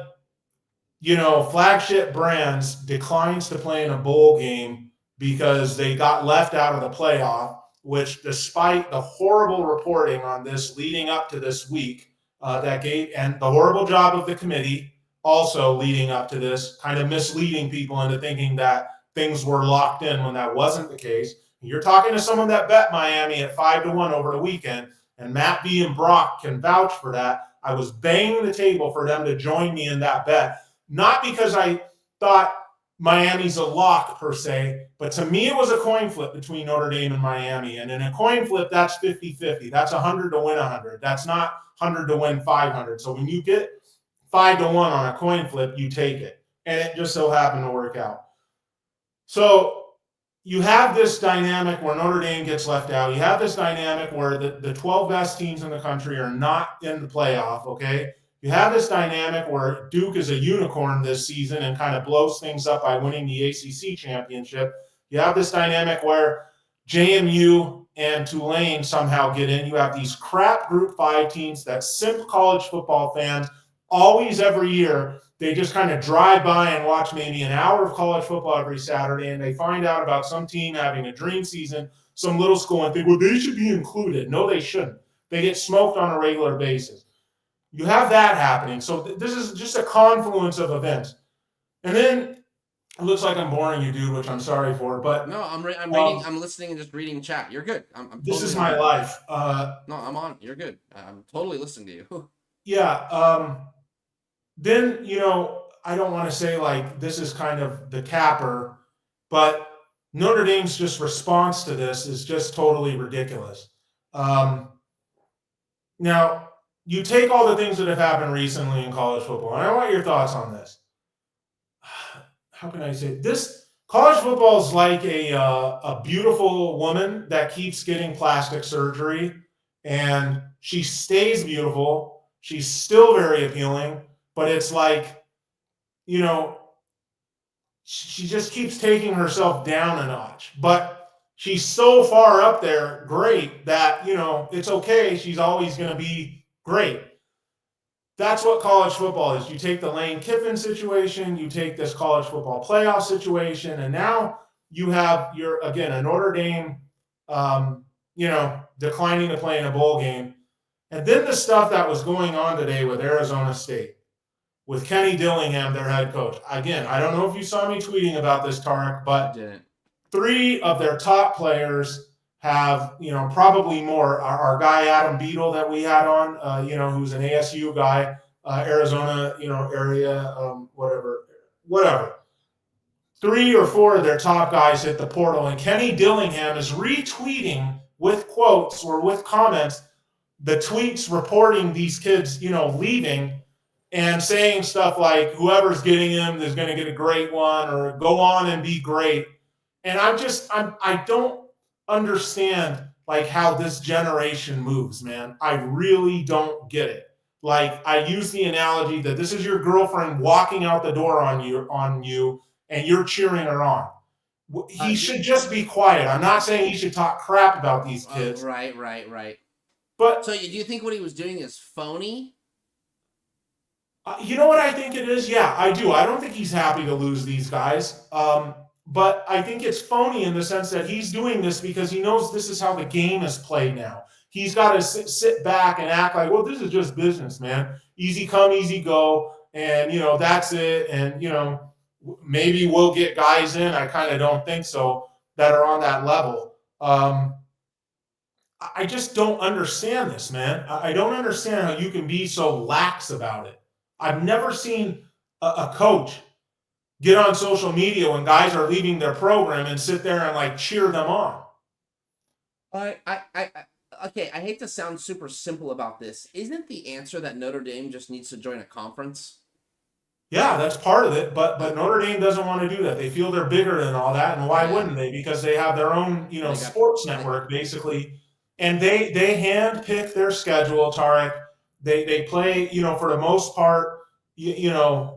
flagship brands declines to play in a bowl game because they got left out of the playoff, which despite the horrible reporting on this leading up to this week, and the horrible job of the committee also leading up to this, kind of misleading people into thinking that things were locked in when that wasn't the case. You're talking to someone that bet Miami at 5-1 over the weekend, and Matt B and Brock can vouch for that. I was banging the table for them to join me in that bet, not because I thought Miami's a lock per se, but to me it was a coin flip between Notre Dame and Miami. And in a coin flip, that's 50-50. That's 100 to win 100. That's not 100 to win 500. So when you get 5-1 on a coin flip, you take it. And it just so happened to work out. So you have this dynamic where Notre Dame gets left out. You have this dynamic where the 12 best teams in the country are not in the playoff, okay? You have this dynamic where Duke is a unicorn this season and kind of blows things up by winning the ACC championship. You have this dynamic where JMU and Tulane somehow get in. You have these crap Group 5 teams that simp college football fans always every year. They just kind of drive by and watch maybe an hour of college football every Saturday, and they find out about some team having a dream season, some little school, and think, well, they should be included. No, they shouldn't. They get smoked on a regular basis. You have that happening. So this is just a confluence of events. And then it looks like I'm boring you, dude, which I'm sorry for. But no, I'm reading. I'm listening and just reading chat. You're good. I'm this totally is my life. No, I'm on. You're good. I'm totally listening to you. Yeah. Then, I don't want to say like this is kind of the capper, but Notre Dame's just response to this is just totally ridiculous. Now, you take all the things that have happened recently in college football, and I want your thoughts on this. How can I say this? College football is like a beautiful woman that keeps getting plastic surgery, and she stays beautiful. She's still very appealing, but it's like, she just keeps taking herself down a notch. But she's so far up there, great, that, it's okay. She's always going to be great. That's what college football is. You take the Lane Kiffin situation, you take this college football playoff situation, and now you have a Notre Dame, declining to play in a bowl game. And then the stuff that was going on today with Arizona State, with Kenny Dillingham, their head coach. Again, I don't know if you saw me tweeting about this, Tarek, but 3 of their top players have, probably more. Our guy, Adam Beadle, that we had on, who's an ASU guy, Arizona, area, whatever. 3 or 4 of their top guys hit the portal, and Kenny Dillingham is retweeting with quotes or with comments the tweets reporting these kids, leaving and saying stuff like, whoever's getting him is going to get a great one, or go on and be great. And I don't understand like how this generation moves, man. I really don't get it. Like, I use the analogy that this is your girlfriend walking out the door on you and you're cheering her on. He should just be quiet. I'm not saying he should talk crap about these kids. Right. But so do you think what he was doing is phony? You know what I think it is? Yeah, I do. I don't think he's happy to lose these guys. But I think it's phony in the sense that he's doing this because he knows this is how the game is played now. He's got to sit back and act like, well, this is just business, man. Easy come, easy go. and that's it. And maybe we'll get guys in. I kind of don't think so that are on that level. I just don't understand this, man. I don't understand how you can be so lax about it. I've never seen a coach get on social media when guys are leaving their program and sit there and like cheer them on. Okay, I hate to sound super simple about this. Isn't the answer that Notre Dame just needs to join a conference? Yeah, that's part of it, but Notre Dame doesn't want to do that. They feel they're bigger than all that, and why Yeah. wouldn't they? Because they have their own, sports network basically, and they hand pick their schedule. Tarek, they play, for the most part,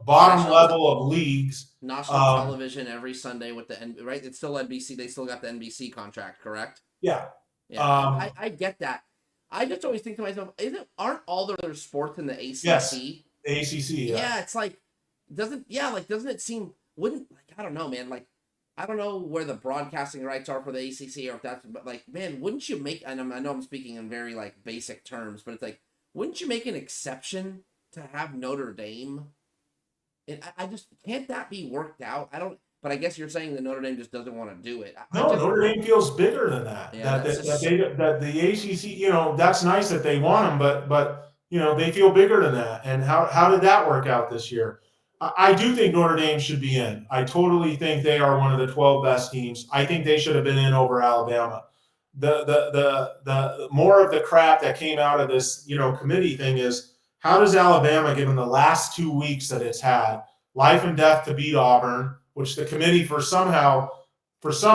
bottom National level of leagues. national television every Sunday with right. It's still NBC. They still got the NBC contract, correct? Yeah. Yeah, I get that. I just always think to myself, aren't all their sports in the ACC? Yes. The ACC. Yeah, it's like doesn't it seem wouldn't I don't know, man, like I don't know where the broadcasting rights are for the ACC or if that's but like man, wouldn't you make and I know I'm speaking in very like basic terms, but it's like wouldn't you make an exception to have Notre Dame? I just can't that be worked out? But I guess you're saying that Notre Dame just doesn't want to do it. Notre Dame feels bigger than that. Yeah, that the ACC, that's nice that they want them, but they feel bigger than that. And how did that work out this year? I do think Notre Dame should be in. I totally think they are one of the 12 best teams. I think they should have been in over Alabama. The more of the crap that came out of this, committee thing is how does Alabama, given the last 2 weeks that it's had, life and death to beat Auburn, which the committee for some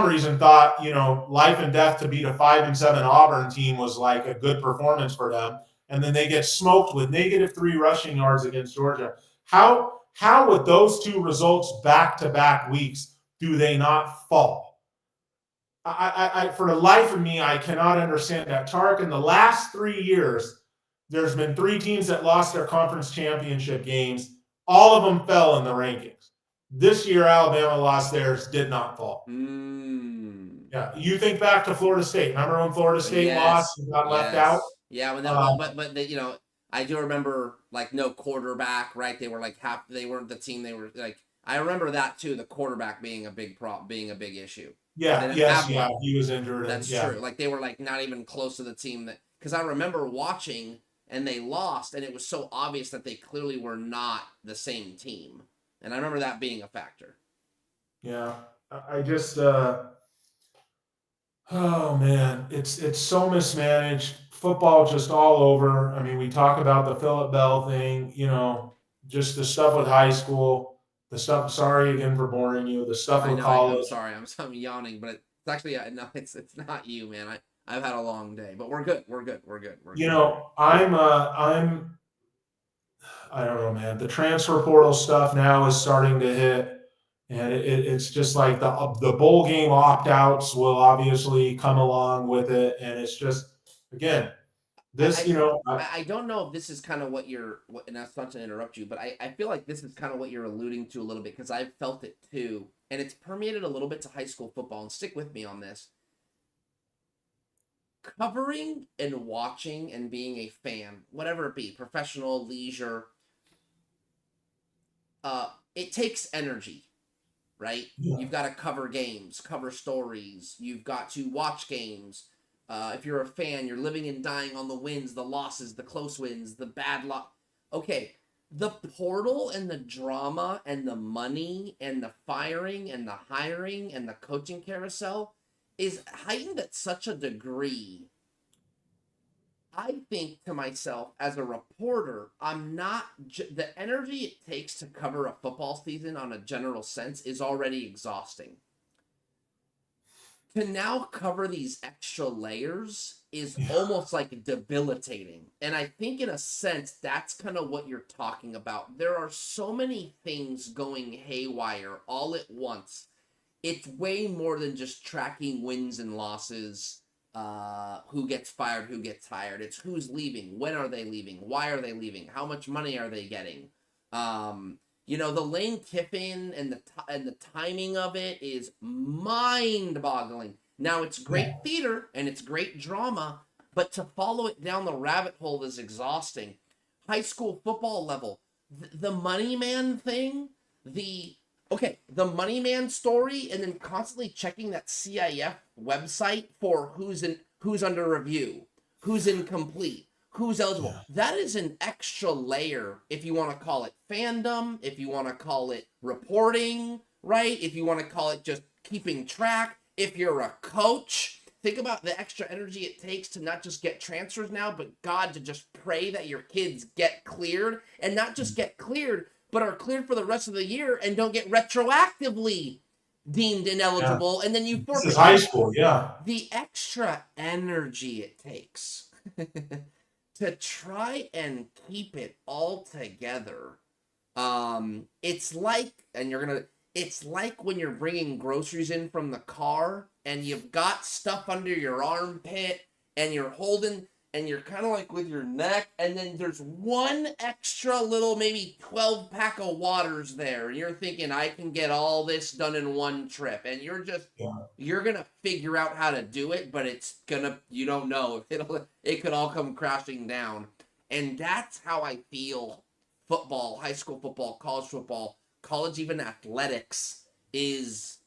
reason thought, life and death to beat a 5-7 Auburn team was like a good performance for them. And then they get smoked with -3 rushing yards against Georgia. How with those two results back-to-back weeks do they not fall? I for the life of me, I cannot understand that. Tarek, in the last 3 years, there's been 3 teams that lost their conference championship games. All of them fell in the rankings. This year, Alabama lost theirs, did not fall. Yeah, you think back to Florida State. Remember when Florida State lost and got left out? Yeah, when but they, I do remember like no quarterback, right? They were like they weren't the team they were like. I remember that too. The quarterback being a big issue. Yeah, he was injured. That's true. Like they were like not even close to the team that because I remember watching and they lost and it was so obvious that they clearly were not the same team. And I remember that being a factor. Yeah, I just oh man, it's so mismanaged. Football just all over. I mean, we talk about the Phillip Bell thing, just the stuff with high school, the stuff. Sorry again for boring you. The stuff with college. I'm sorry. I'm yawning, but it's actually no, it's not you, man. I've had a long day, but we're good. I don't know, man. The transfer portal stuff now is starting to hit, and it's just like the bowl game opt-outs will obviously come along with it, and it's just again this. I don't know if this is kind of and that's not to interrupt you, but I feel like this is kind of what you're alluding to a little bit because I've felt it too, and it's permeated a little bit to high school football. And stick with me on this. Covering and watching and being a fan, whatever it be, professional, leisure, it takes energy, right? Yeah. You've got to cover games, cover stories. You've got to watch games. If you're a fan, you're living and dying on the wins, the losses, the close wins, the bad luck. Okay, the portal and the drama and the money and the firing and the hiring and the coaching carousel is heightened at such a degree. I think to myself, as a reporter, the energy it takes to cover a football season on a general sense is already exhausting. To now cover these extra layers is almost like debilitating. And I think in a sense, that's kind of what you're talking about. There are so many things going haywire all at once. It's way more than just tracking wins and losses, who gets fired, who gets hired. It's who's leaving, when are they leaving, why are they leaving, how much money are they getting. The Lane Kiffin and the timing of it is mind-boggling. Now it's great theater and it's great drama, but to follow it down the rabbit hole is exhausting. High school football level, the money man thing, the money man story, and then constantly checking that CIF website for who's under review, who's incomplete, who's eligible. Yeah. That is an extra layer, if you want to call it fandom, if you want to call it reporting, right? If you want to call it just keeping track. If you're a coach, think about the extra energy it takes to not just get transfers now, but God, to just pray that your kids get cleared, and not just get cleared, but are cleared for the rest of the year and don't get retroactively deemed ineligible. And then you This is forfeit high school, yeah. the extra energy it takes to try and keep it all together. It's like, it's like when you're bringing groceries in from the car and you've got stuff under your armpit and you're holding, and you're kind of like with your neck, and then there's one extra little maybe 12 pack of waters there, and you're thinking, I can get all this done in one trip, and you're gonna figure out how to do it, but you don't know, it could all come crashing down. And that's how I feel football, high school football, college even athletics is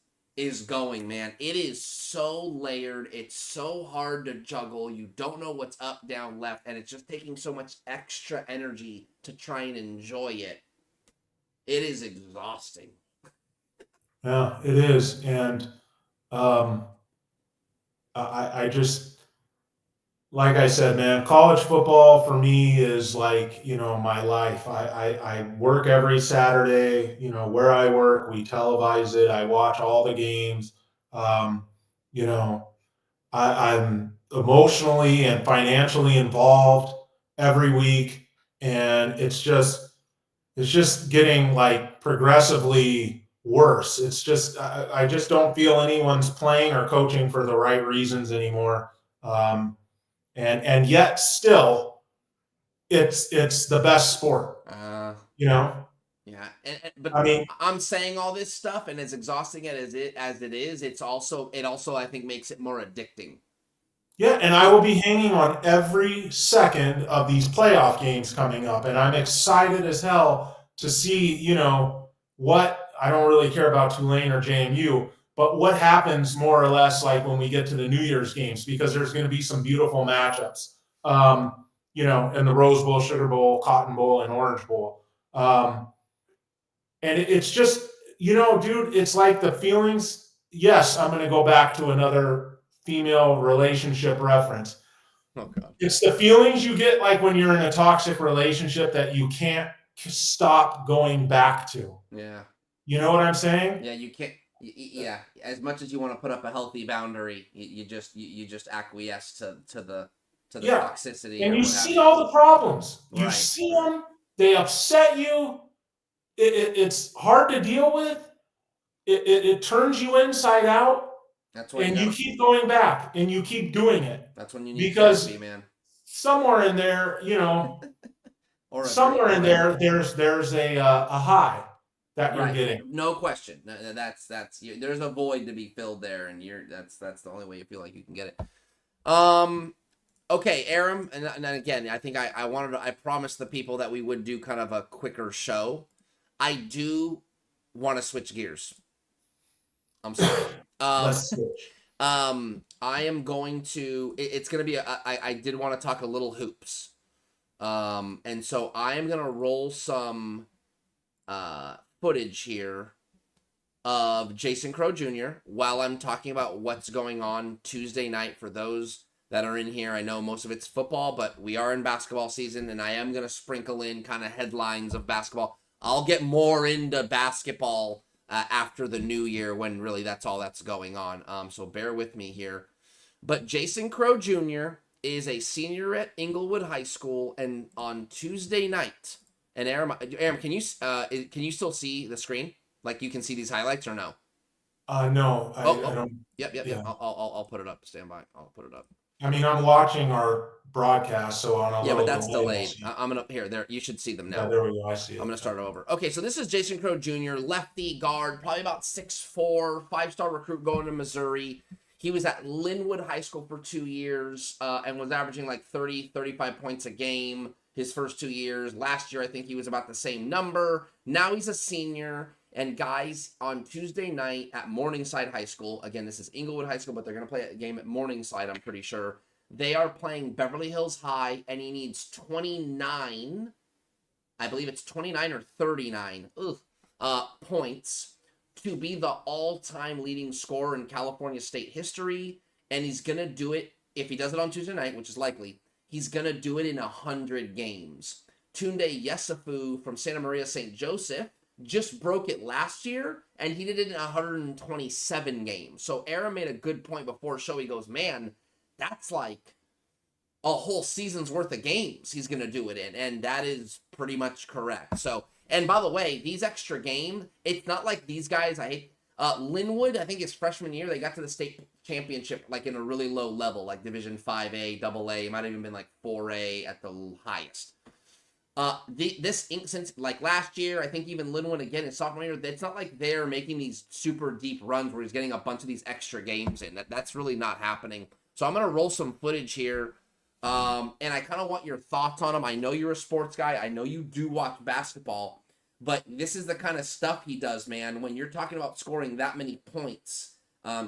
going, man. It is so layered. It's so hard to juggle. You don't know what's up, down, left, and it's just taking so much extra energy to try and enjoy it. It is exhausting. Yeah, it is. And I just, like I said, man, college football for me is like, my life. I work every Saturday, where I work, we televise it. I watch all the games. Um, you know, I'm emotionally and financially involved every week. And it's just getting like progressively worse. It's just, I just don't feel anyone's playing or coaching for the right reasons anymore. And yet still it's the best sport, you know. Yeah, but I mean, I'm saying all this stuff, and as exhausting as it is, it also I think makes it more addicting. yeah, and I will be hanging on every second of these playoff games coming up, and I'm excited as hell to see, what. I don't really care about Tulane or JMU, but what happens more or less like when we get to the New Year's games, because there's going to be some beautiful matchups, in the Rose Bowl, Sugar Bowl, Cotton Bowl, and Orange Bowl. And it's just, dude, it's like the feelings. Yes, I'm going to go back to another female relationship reference. Oh God. It's the feelings you get like when you're in a toxic relationship that you can't stop going back to. Yeah. You know what I'm saying? Yeah, you can't. Yeah, as much as you want to put up a healthy boundary, you just acquiesce to the toxicity. And you see all the problems. You see them. They upset you. It's hard to deal with. It turns you inside out. That's why you keep going back and you keep doing it. That's when you need therapy, man. Somewhere in there, somewhere in there, there's a high that you're getting. No question. That's there's a void to be filled there, and that's the only way you feel like you can get it. Okay, Aram, and again, I think I promised the people that we would do kind of a quicker show. I do want to switch gears. I'm sorry. Let's switch. I am going to. It's going to be. I did want to talk a little hoops. And so I am going to roll some footage here of Jason Crow Jr. while I'm talking about what's going on Tuesday night for those that are in here. I know most of it's football, but we are in basketball season, and I am going to sprinkle in kind of headlines of basketball. I'll get more into basketball after the new year when really that's all that's going on. So bear with me here. But Jason Crow Jr. is a senior at Inglewood High School, and on Tuesday night, and Aram, can you still see the screen? Like you can see these highlights or no? No, I don't. Yep. Yeah. I'll put it up. Stand by. I'll put it up. I mean, I'm watching our broadcast, so on a little. Yeah, but that's delayed. I'm gonna there. You should see them now. Yeah, there we go. I see it. I'm gonna start it over. Okay, so this is Jason Crow Jr., lefty guard, probably about 6'4", 5-star recruit going to Missouri. He was at Linwood High School for 2 years and was averaging like 30, 35 points a game. his first 2 years. Last year, I think he was about the same number. Now he's a senior. And guys, on Tuesday night at Morningside High School, again, this is Inglewood High School, but they're going to play a game at Morningside, I'm pretty sure. They are playing Beverly Hills High, and he needs 29, I believe it's 29 or 39 points to be the all-time leading scorer in California State history. And he's going to do it, if he does it on Tuesday night, which is likely, he's going to do it in 100 games. Tunde Yesufu from Santa Maria St. Joseph just broke it last year, and he did it in 127 games. So Aram made a good point before show. He goes, man, that's like a whole season's worth of games he's going to do it in, and that is pretty much correct. So, and by the way, these extra games, it's not like these guys, I hate, Linwood, I think his freshman year, they got to the state championship like in a really low level, like Division 5A, AA, it might have even been like 4A at the highest. This instance, like last year, I think even Linwood again in sophomore year, it's not like they're making these super deep runs where he's getting a bunch of these extra games in. That's really not happening. So I'm going to roll some footage here. And I kind of want your thoughts on him. I know you're a sports guy. I know you do watch basketball, but this is the kind of stuff he does, man. When you're talking about scoring that many points,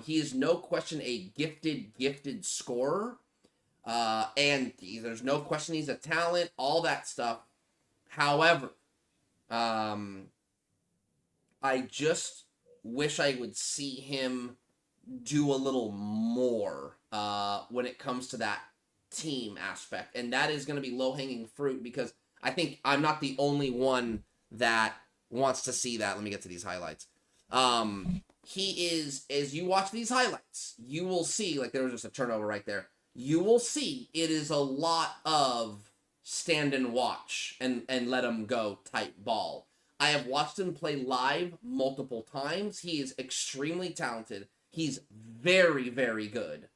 he is no question a gifted scorer. And there's no question he's a talent, all that stuff. However, I just wish I would see him do a little more when it comes to that team aspect. And that is going to be low-hanging fruit because I think I'm not the only one that wants to see that. Let me get to these highlights. He is, as you watch these highlights, you will see, like there was just a turnover right there. You will see it is a lot of stand and watch and let him go type ball. I have watched him play live multiple times. He is extremely talented. He's very, very good.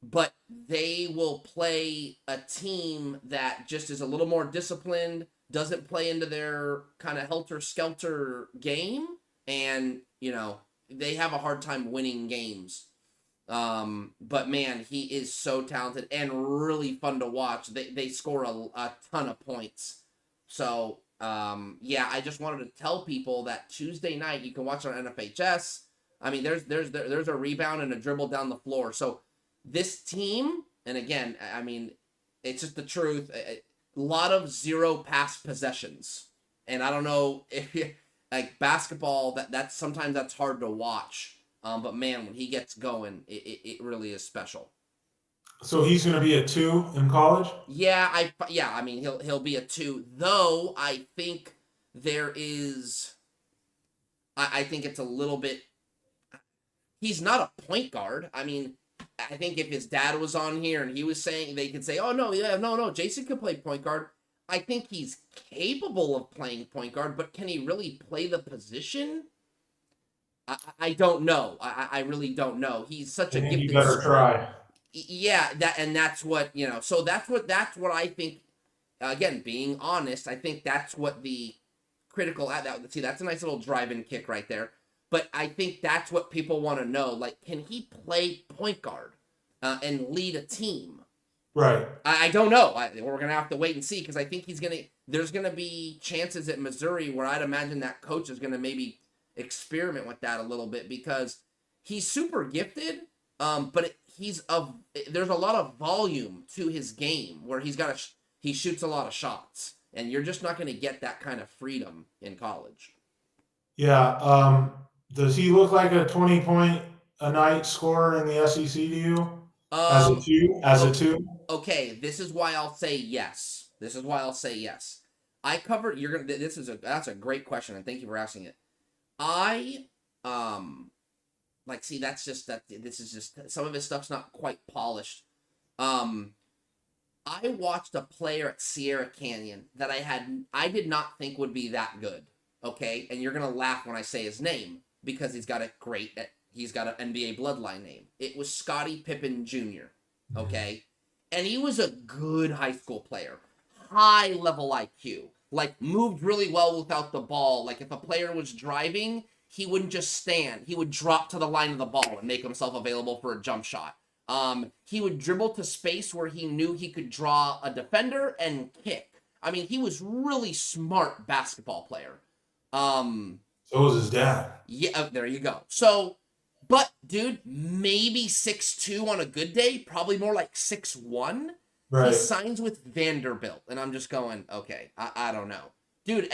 But they will play a team that just is a little more disciplined, doesn't play into their kind of helter-skelter game, and, you know, they have a hard time winning games. But man, he is so talented and really fun to watch. They score a ton of points. So, yeah, I just wanted to tell people that Tuesday night you can watch on NFHS. I mean, there's a rebound and a dribble down the floor. So this team, and again, I mean, it's just the truth. A lot of zero pass possessions, and I don't know if you like basketball. That's sometimes that's hard to watch. But man, when he gets going, it really is special. So he's going to be a 2 in college? Yeah, I mean he'll be a 2. Though I think there is, I think it's a little bit. He's not a point guard. I mean, I think if his dad was on here and he was saying, they could say, oh no, yeah, no, Jason could play point guard. I think he's capable of playing point guard, but can he really play the position? I don't know. I really don't know. He's such a gifted. You better try. Yeah, that's what, you know. So that's what I think. Again, being honest, I think that's what the critical at that. See, that's a nice little drive-in kick right there. But I think that's what people want to know. Like, can he play point guard and lead a team? Right. I don't know. We're gonna have to wait and see because I think there's gonna be chances at Missouri where I'd imagine that coach is gonna maybe experiment with that a little bit because he's super gifted, but there's a lot of volume to his game where he shoots a lot of shots, and you're just not going to get that kind of freedom in college. Yeah. Does he look like a 20-point a night scorer in the SEC to you? As a two? Okay, this is why I'll say yes. I covered. That's a great question, and thank you for asking it. See, that's just that. This is just some of his stuff's not quite polished. I watched a player at Sierra Canyon that I did not think would be that good. Okay, and you're gonna laugh when I say his name because he's got an NBA bloodline name. It was Scottie Pippen Jr. Okay, and he was a good high school player, high level IQ. Like, moved really well without the ball. Like, if a player was driving, he wouldn't just stand. He would drop to the line of the ball and make himself available for a jump shot. He would dribble to space where he knew he could draw a defender and kick. I mean, he was really smart basketball player. So was his dad. Yeah, there you go. So, but dude, maybe 6'2" on a good day, probably more like 6'1". He Right. signs with Vanderbilt, and I'm just going, okay, I don't know. Dude,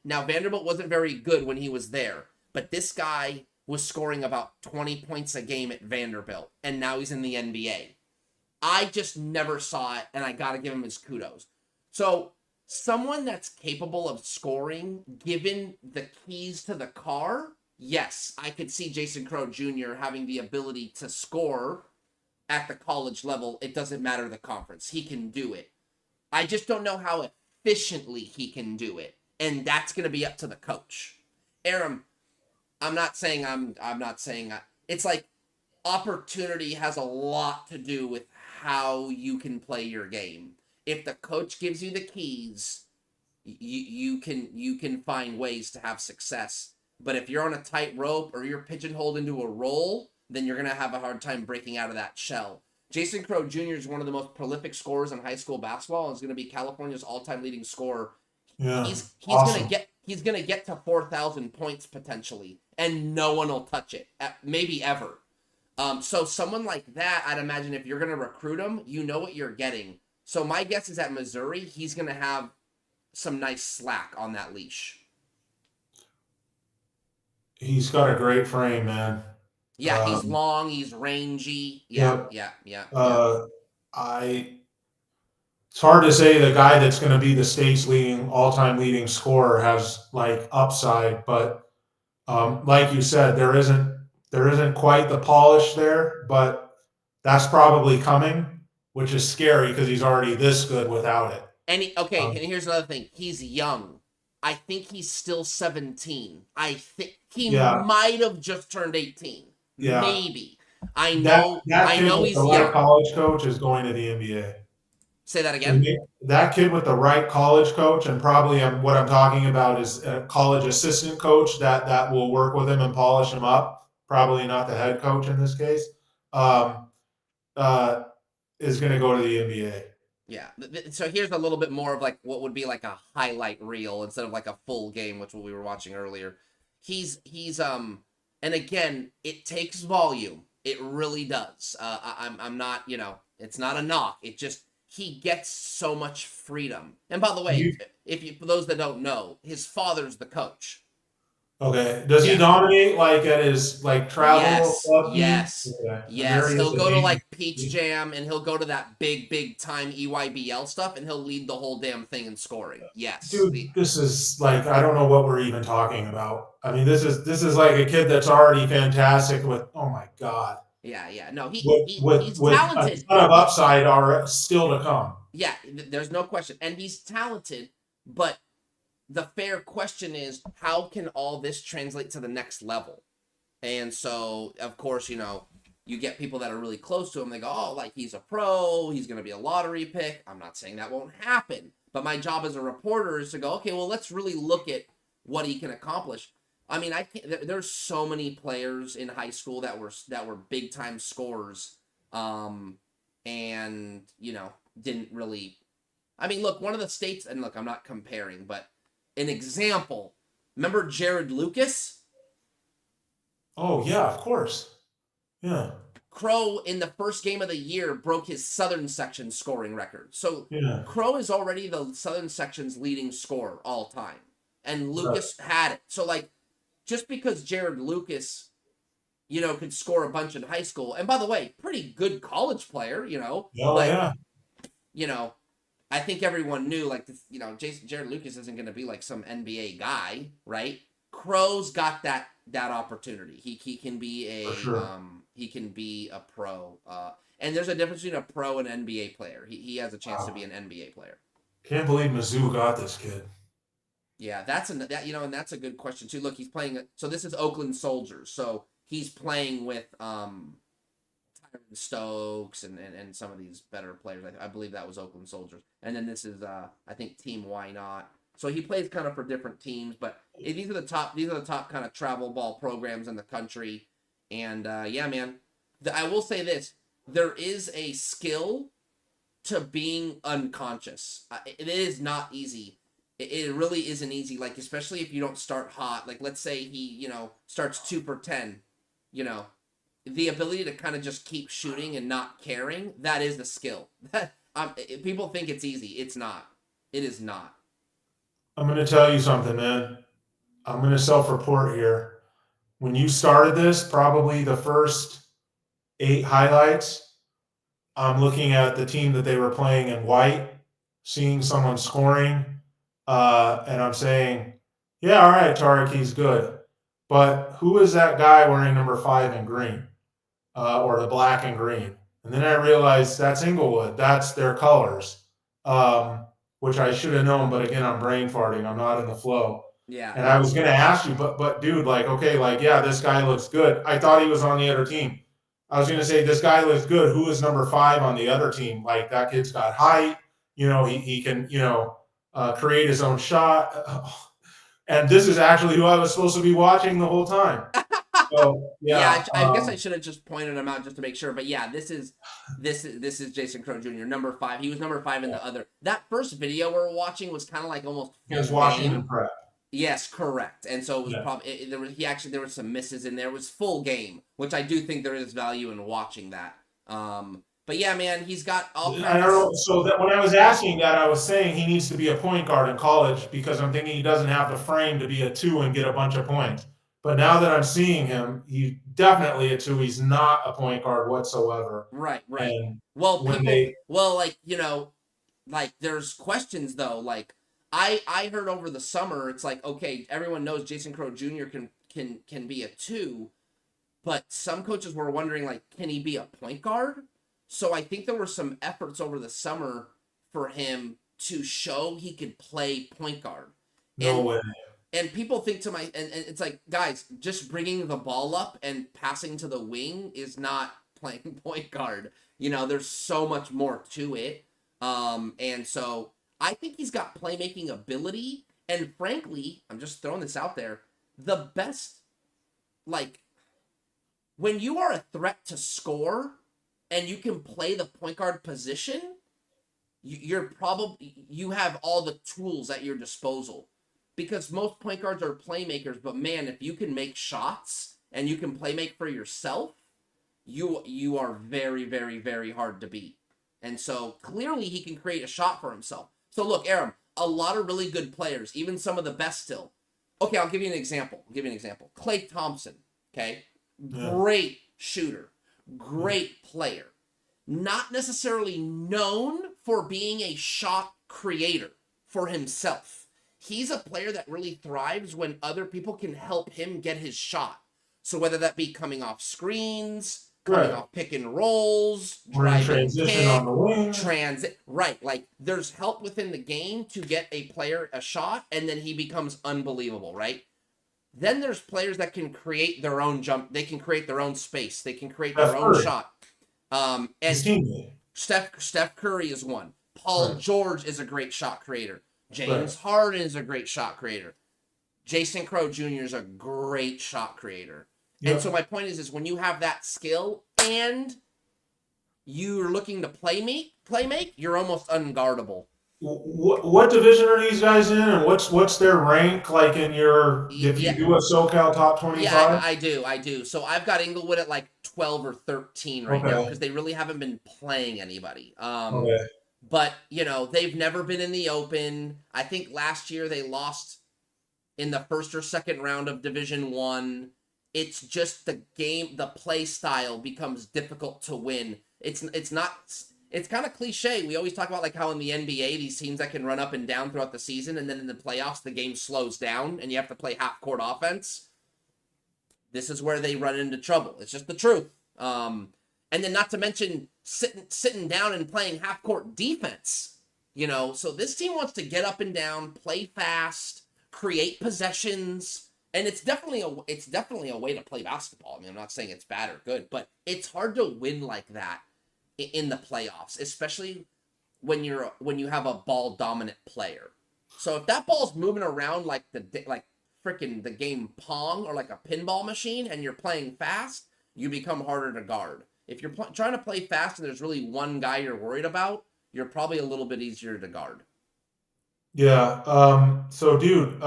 now Vanderbilt wasn't very good when he was there, but this guy was scoring about 20 points a game at Vanderbilt, and now he's in the NBA. I just never saw it, and I got to give him his kudos. So, someone that's capable of scoring, given the keys to the car, yes, I could see Jason Crow Jr. having the ability to score at the college level. It doesn't matter the conference. He can do it. I just don't know how efficiently he can do it, and that's going to be up to the coach. Aram, I'm not saying it's like opportunity has a lot to do with how you can play your game. If the coach gives you the keys, you can find ways to have success. But if you're on a tight rope or you're pigeonholed into a role, then you're gonna have a hard time breaking out of that shell. Jason Crow Jr. is one of the most prolific scorers in high school basketball and is gonna be California's all-time leading scorer. Yeah. He's awesome. gonna get to 4,000 points potentially, and no one will touch it, maybe ever. So someone like that, I'd imagine if you're gonna recruit him, you know what you're getting. So my guess is at Missouri, he's gonna have some nice slack on that leash. He's got a great frame, man. Yeah, he's long, he's rangy. Yep. Yeah. It's hard to say the guy that's going to be the state's all-time leading scorer has like upside, but like you said, there isn't quite the polish there, but that's probably coming, which is scary because he's already this good without it. And and here's another thing. He's young. I think he's still 17. I think he might have just turned 18. Yeah. Maybe. I know he's the young. Right college coach is going to the NBA. Say that again. That kid with the right college coach, and probably what I'm talking about is a college assistant coach that will work with him and polish him up. Probably not the head coach in this case. Is going to go to the NBA. Yeah. So here's a little bit more of like what would be like a highlight reel instead of like a full game, which we were watching earlier. He's and again, it takes volume. It really does. I'm not, it's not a knock. It just, he gets so much freedom. And by the way, for those that don't know, his father's the coach. Okay. Does he dominate like at his like travel club? Yes. Okay. Yes. He'll go to like Peach Jam and he'll go to that big time EYBL stuff and he'll lead the whole damn thing in scoring. Yes. Dude, this is like, I don't know what we're even talking about. I mean, this is like a kid that's already fantastic with, oh my God. Yeah. No, he's talented. A ton of upside are still to come. Yeah, there's no question. And he's talented, but the fair question is, how can all this translate to the next level? And so, of course, you get people that are really close to him. They go, oh, like he's a pro. He's going to be a lottery pick. I'm not saying that won't happen. But my job as a reporter is to go, okay, well, let's really look at what he can accomplish. I mean, there's so many players in high school that were big time scorers, and didn't really. I mean, look, one of the states, and look, I'm not comparing, but an example. Remember Jared Lucas? Oh yeah, of course. Yeah. Crow in the first game of the year broke his Southern Section scoring record. So Crow is already the Southern Section's leading scorer all time, and Lucas had it. So like, just because Jared Lucas, could score a bunch in high school, and by the way, pretty good college player, I think everyone knew, like, Jared Lucas isn't going to be like some NBA guy, right? Crow's got that opportunity. He can be a pro. And there's a difference between a pro and NBA player. He has a chance to be an NBA player. Can't believe Mizzou got this kid. Yeah, and that's a good question too. Look, he's playing. So this is Oakland Soldiers. So he's playing with Tyron Stokes and some of these better players. I believe that was Oakland Soldiers. And then this is I think Team Why Not. So he plays kind of for different teams, but these are the top kind of travel ball programs in the country. And yeah, man, I will say this: there is a skill to being unconscious. It is not easy. It really isn't easy. Like, especially if you don't start hot. Like, let's say he, starts 2 for 10, the ability to kind of just keep shooting and not caring, that is the skill. People think it's easy. It's not. It is not. I'm going to tell you something, man. I'm going to self-report here. When you started this, probably the first 8 highlights, I'm looking at the team that they were playing in white, seeing someone scoring, and I'm saying, yeah, all right, Tarek, he's good. But who is that guy wearing number 5 in green, or the black and green? And then I realized that's Inglewood. That's their colors, which I should have known. But again, I'm brain farting. I'm not in the flow. Yeah. And I was going to ask you, but dude, like, okay, like, yeah, this guy looks good. I thought he was on the other team. I was going to say, this guy looks good. Who is number 5 on the other team? Like, that kid's got height. He can, create his own shot. And this is actually who I was supposed to be watching the whole time. So, yeah, I guess I should have just pointed him out just to make sure. But yeah, this is Jason Crow Jr., number 5. He was number 5 in the other. That first video we were watching was kind of like almost. He was Washington Prep. Yes, correct. And so it was probably there were some misses in there. It was full game, which I do think there is value in watching that. But yeah, man, he's got all kinds. I don't know. So that when I was asking that, I was saying he needs to be a point guard in college because I'm thinking he doesn't have the frame to be a 2 and get a bunch of points. But now that I'm seeing him, he's definitely a 2. He's not a point guard whatsoever. Right. And well, there's questions though. Like I heard over the summer, it's like, okay, everyone knows Jason Crow Jr. can be a 2, but some coaches were wondering, like, can he be a point guard? So I think there were some efforts over the summer for him to show he could play point guard. No way. And people think and it's like, guys, just bringing the ball up and passing to the wing is not playing point guard. There's so much more to it. And so I think he's got playmaking ability. And frankly, I'm just throwing this out there, the best, like, when you are a threat to score and you can play the point guard position, you have all the tools at your disposal. Because most point guards are playmakers, but man, if you can make shots and you can play make for yourself, you are very, very, very hard to beat. And so clearly he can create a shot for himself. So look, Aram, a lot of really good players, even some of the best still. Okay, I'll give you an example. Klay Thompson, okay? Yeah. Great shooter, great player. Not necessarily known for being a shot creator for himself. He's a player that really thrives when other people can help him get his shot. So whether that be coming off screens, coming off pick and rolls, driving kick, on the wing. transit, right? Like, there's help within the game to get a player a shot, and then he becomes unbelievable, right? Then there's players that can create their own jump. They can create their own space. They can create their own shot. And Steph Curry is one. Paul George is a great shot creator. James Harden is a great shot creator. Jason Crow Jr. is a great shot creator. Yep. And so my point is when you have that skill and you're looking to play make, you're almost unguardable. What division are these guys in, and what's their rank like in your? If you do a SoCal top 25? Yeah, I do. So I've got Inglewood at like 12 or 13 right now because they really haven't been playing anybody. But they've never been in the open. I think last year they lost in the first or second round of Division 1. It's just the game, the play style becomes difficult to win. It's kind of cliche. We always talk about like how in the NBA, these teams that can run up and down throughout the season, and then in the playoffs, the game slows down and you have to play half-court offense. This is where they run into trouble. It's just the truth. And then not to mention sitting down and playing half-court defense. So this team wants to get up and down, play fast, create possessions, and it's definitely a way to play basketball. I mean, I'm not saying it's bad or good, but it's hard to win like that in the playoffs, especially when you have a ball dominant player. So if that ball's moving around like freaking the game Pong or like a pinball machine and you're playing fast, you become harder to guard. If you're trying to play fast and there's really one guy you're worried about, you're probably a little bit easier to guard. Yeah. So, dude,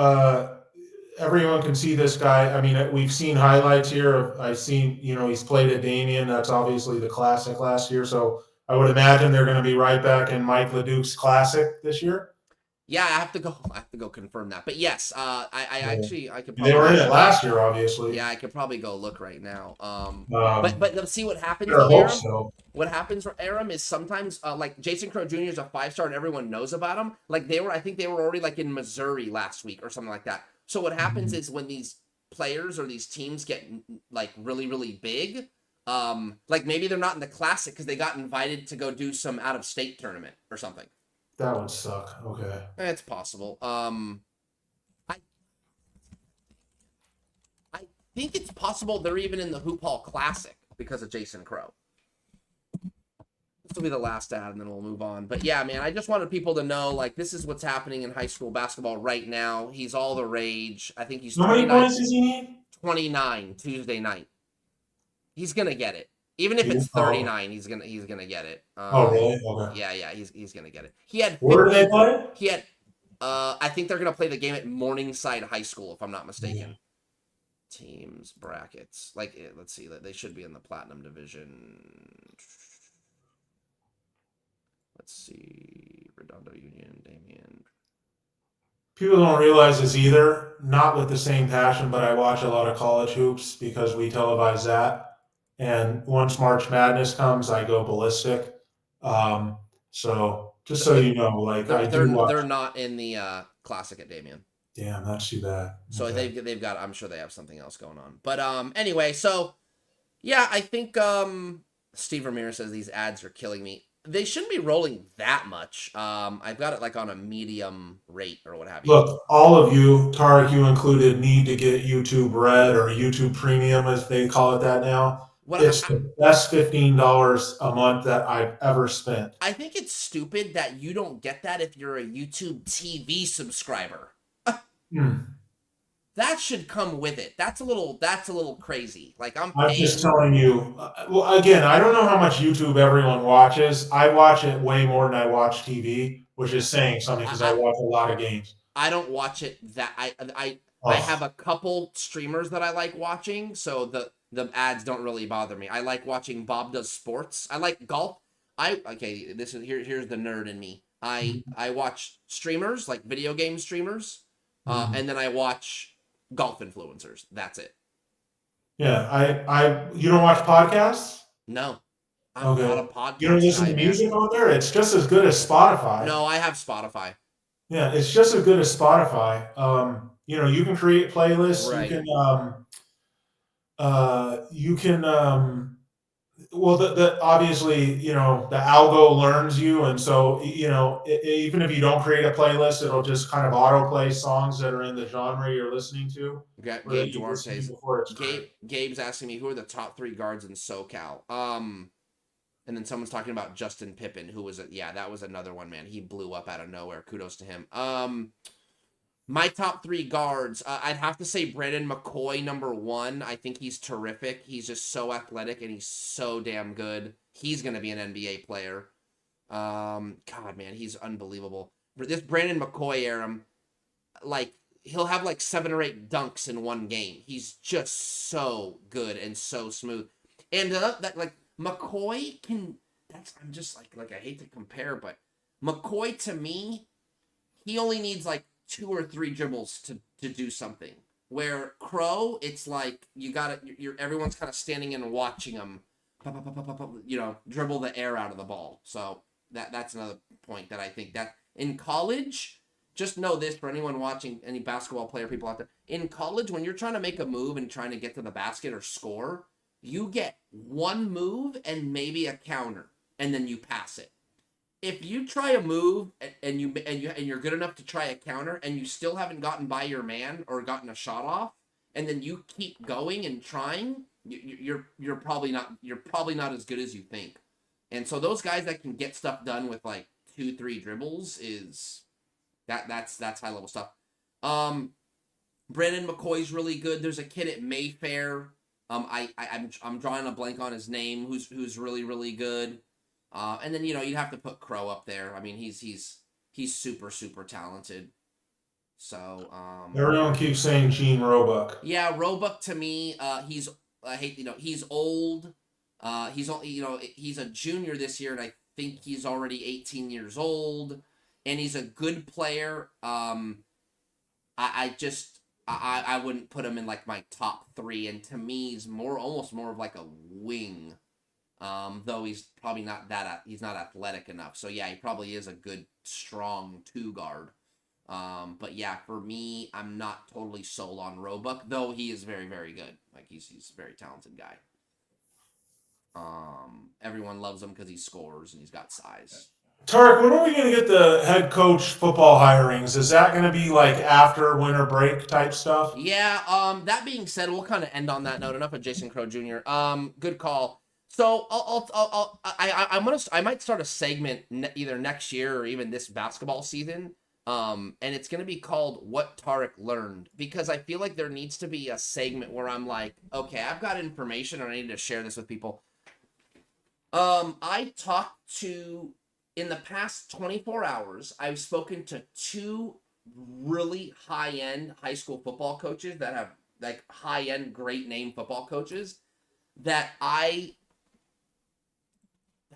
everyone can see this guy. I mean, we've seen highlights here. I've seen, he's played at Damien. That's obviously the Classic last year. So I would imagine they're going to be right back in Mike LeDuc's Classic this year. Yeah, I have to go confirm that. But yes, I could They probably were in go, it last year, obviously. yeah, I could probably go look right now. Um, But let's see what happens better though, hope Aram. so. What happens for Aram is sometimes like Jason Crow Jr. is a 5-star and everyone knows about him. Like I think they were already like in Missouri last week or something like that. So what happens is when these players or these teams get like really, really big, like maybe they're not in the Classic because they got invited to go do some out of state tournament or something. That would suck. Okay. It's possible. I I think it's possible they're even in the Hoop Hall Classic because of Jason Crow. This will be the last ad, and then we'll move on. But yeah, man, I just wanted people to know, like, this is what's happening in high school basketball right now. He's all the rage. I think he's How many points does he need? 29 Tuesday night. He's gonna get it. Even if it's 39, he's gonna get it. Oh, really? Okay. Yeah, he's gonna get it. He had 50, Where do they play? He had I think they're gonna play the game at Morningside High School, if I'm not mistaken. Yeah. Teams brackets. Like, let's see, they should be in the Platinum Division. Let's see, Redondo Union, Damien. People don't realize this either, not with the same passion, but I watch a lot of college hoops because we televise that. And once March Madness comes, I go ballistic. So just so you know, like they're not in the Classic at Damien. Damn, that's too bad. So Okay. they've got, I'm sure they have something else going on. But anyway, so yeah, I think Steve Ramirez says these ads are killing me. They shouldn't be rolling that much. I've got it like on a medium rate or what have you. Look, all of you, Tarek, you included, need to get YouTube Red or YouTube Premium, as they call it that now. It's the best $15 a month that I've ever spent. I think it's stupid that you don't get that if you're a YouTube TV subscriber. That should come with it. That's a little crazy. Like I'm just telling you. Well, again, I don't know how much YouTube everyone watches. I watch it way more than I watch TV, which is saying something because I watch a lot of games. I don't watch it that I have a couple streamers that I like watching, so the ads don't really bother me. I like watching Bob Does Sports. I like golf. Here's the nerd in me. I watch streamers, like video game streamers, and then I watch golf influencers. That's it. Yeah, you don't watch podcasts? No. I'm not a podcast. You don't listen to music on there? It's just as good as Spotify. No, I have Spotify. Yeah, it's just as good as Spotify. You can create playlists. Right. You can well, the obviously, the algo learns you, and so even if you don't create a playlist, it'll just kind of autoplay songs that are in the genre you're listening to. Gabe Duarte says, Gabe's asking me who are the top 3 guards in SoCal. And then someone's talking about Justin Pippen, who was that was another one, man. He blew up out of nowhere. Kudos to him. My top 3 guards, I'd have to say Brandon McCoy, number 1. I think he's terrific. He's just so athletic, and he's so damn good. He's going to be an NBA player. God, man, he's unbelievable. This Brandon McCoy, Aram, like, he'll have like 7 or 8 dunks in one game. He's just so good and so smooth. And McCoy can, I'm just like, I hate to compare, but McCoy, to me, he only needs like 2 or 3 dribbles to do something. Where Crow, it's like everyone's kind of standing and watching him, dribble the air out of the ball. So that's another point that I think that in college, just know this for anyone watching, any basketball player, people out there. In college, when you're trying to make a move and trying to get to the basket or score, you get one move and maybe a counter, and then you pass it. If you try a move and you're good enough to try a counter and you still haven't gotten by your man or gotten a shot off, and then you keep going and trying, you're probably not as good as you think. And so those guys that can get stuff done with like 2-3 dribbles is that's high level stuff. Brandon McCoy's really good. There's a kid at Mayfair. I'm drawing a blank on his name who's really, really good. And then you'd have to put Crow up there. I mean, he's super super talented. So Everyone keeps saying Gene Roebuck. yeah, Roebuck to me, he's he's old. He's a junior this year, and I think he's already 18 years old, and he's a good player. I wouldn't put him in like my top 3, and to me, he's almost more of like a wing. Though he's probably not he's not athletic enough. So yeah, he probably is a good strong 2 guard. But yeah, for me, I'm not totally sold on Roebuck, though he is very, very good. Like he's a very talented guy. Everyone loves him because he scores and he's got size. Tarek, when are we going to get the head coach football hirings? Is that going to be like after winter break type stuff? Yeah. That being said, we'll kind of end on that note. Enough of Jason Crow Jr. Good call. So I might start a segment either next year or even this basketball season. And it's going to be called What Tarek Learned, because I feel like there needs to be a segment where I'm like, okay, I've got information and I need to share this with people. I talked to, in the past 24 hours, I've spoken to 2 really high-end high school football coaches that have like high-end great name football coaches that I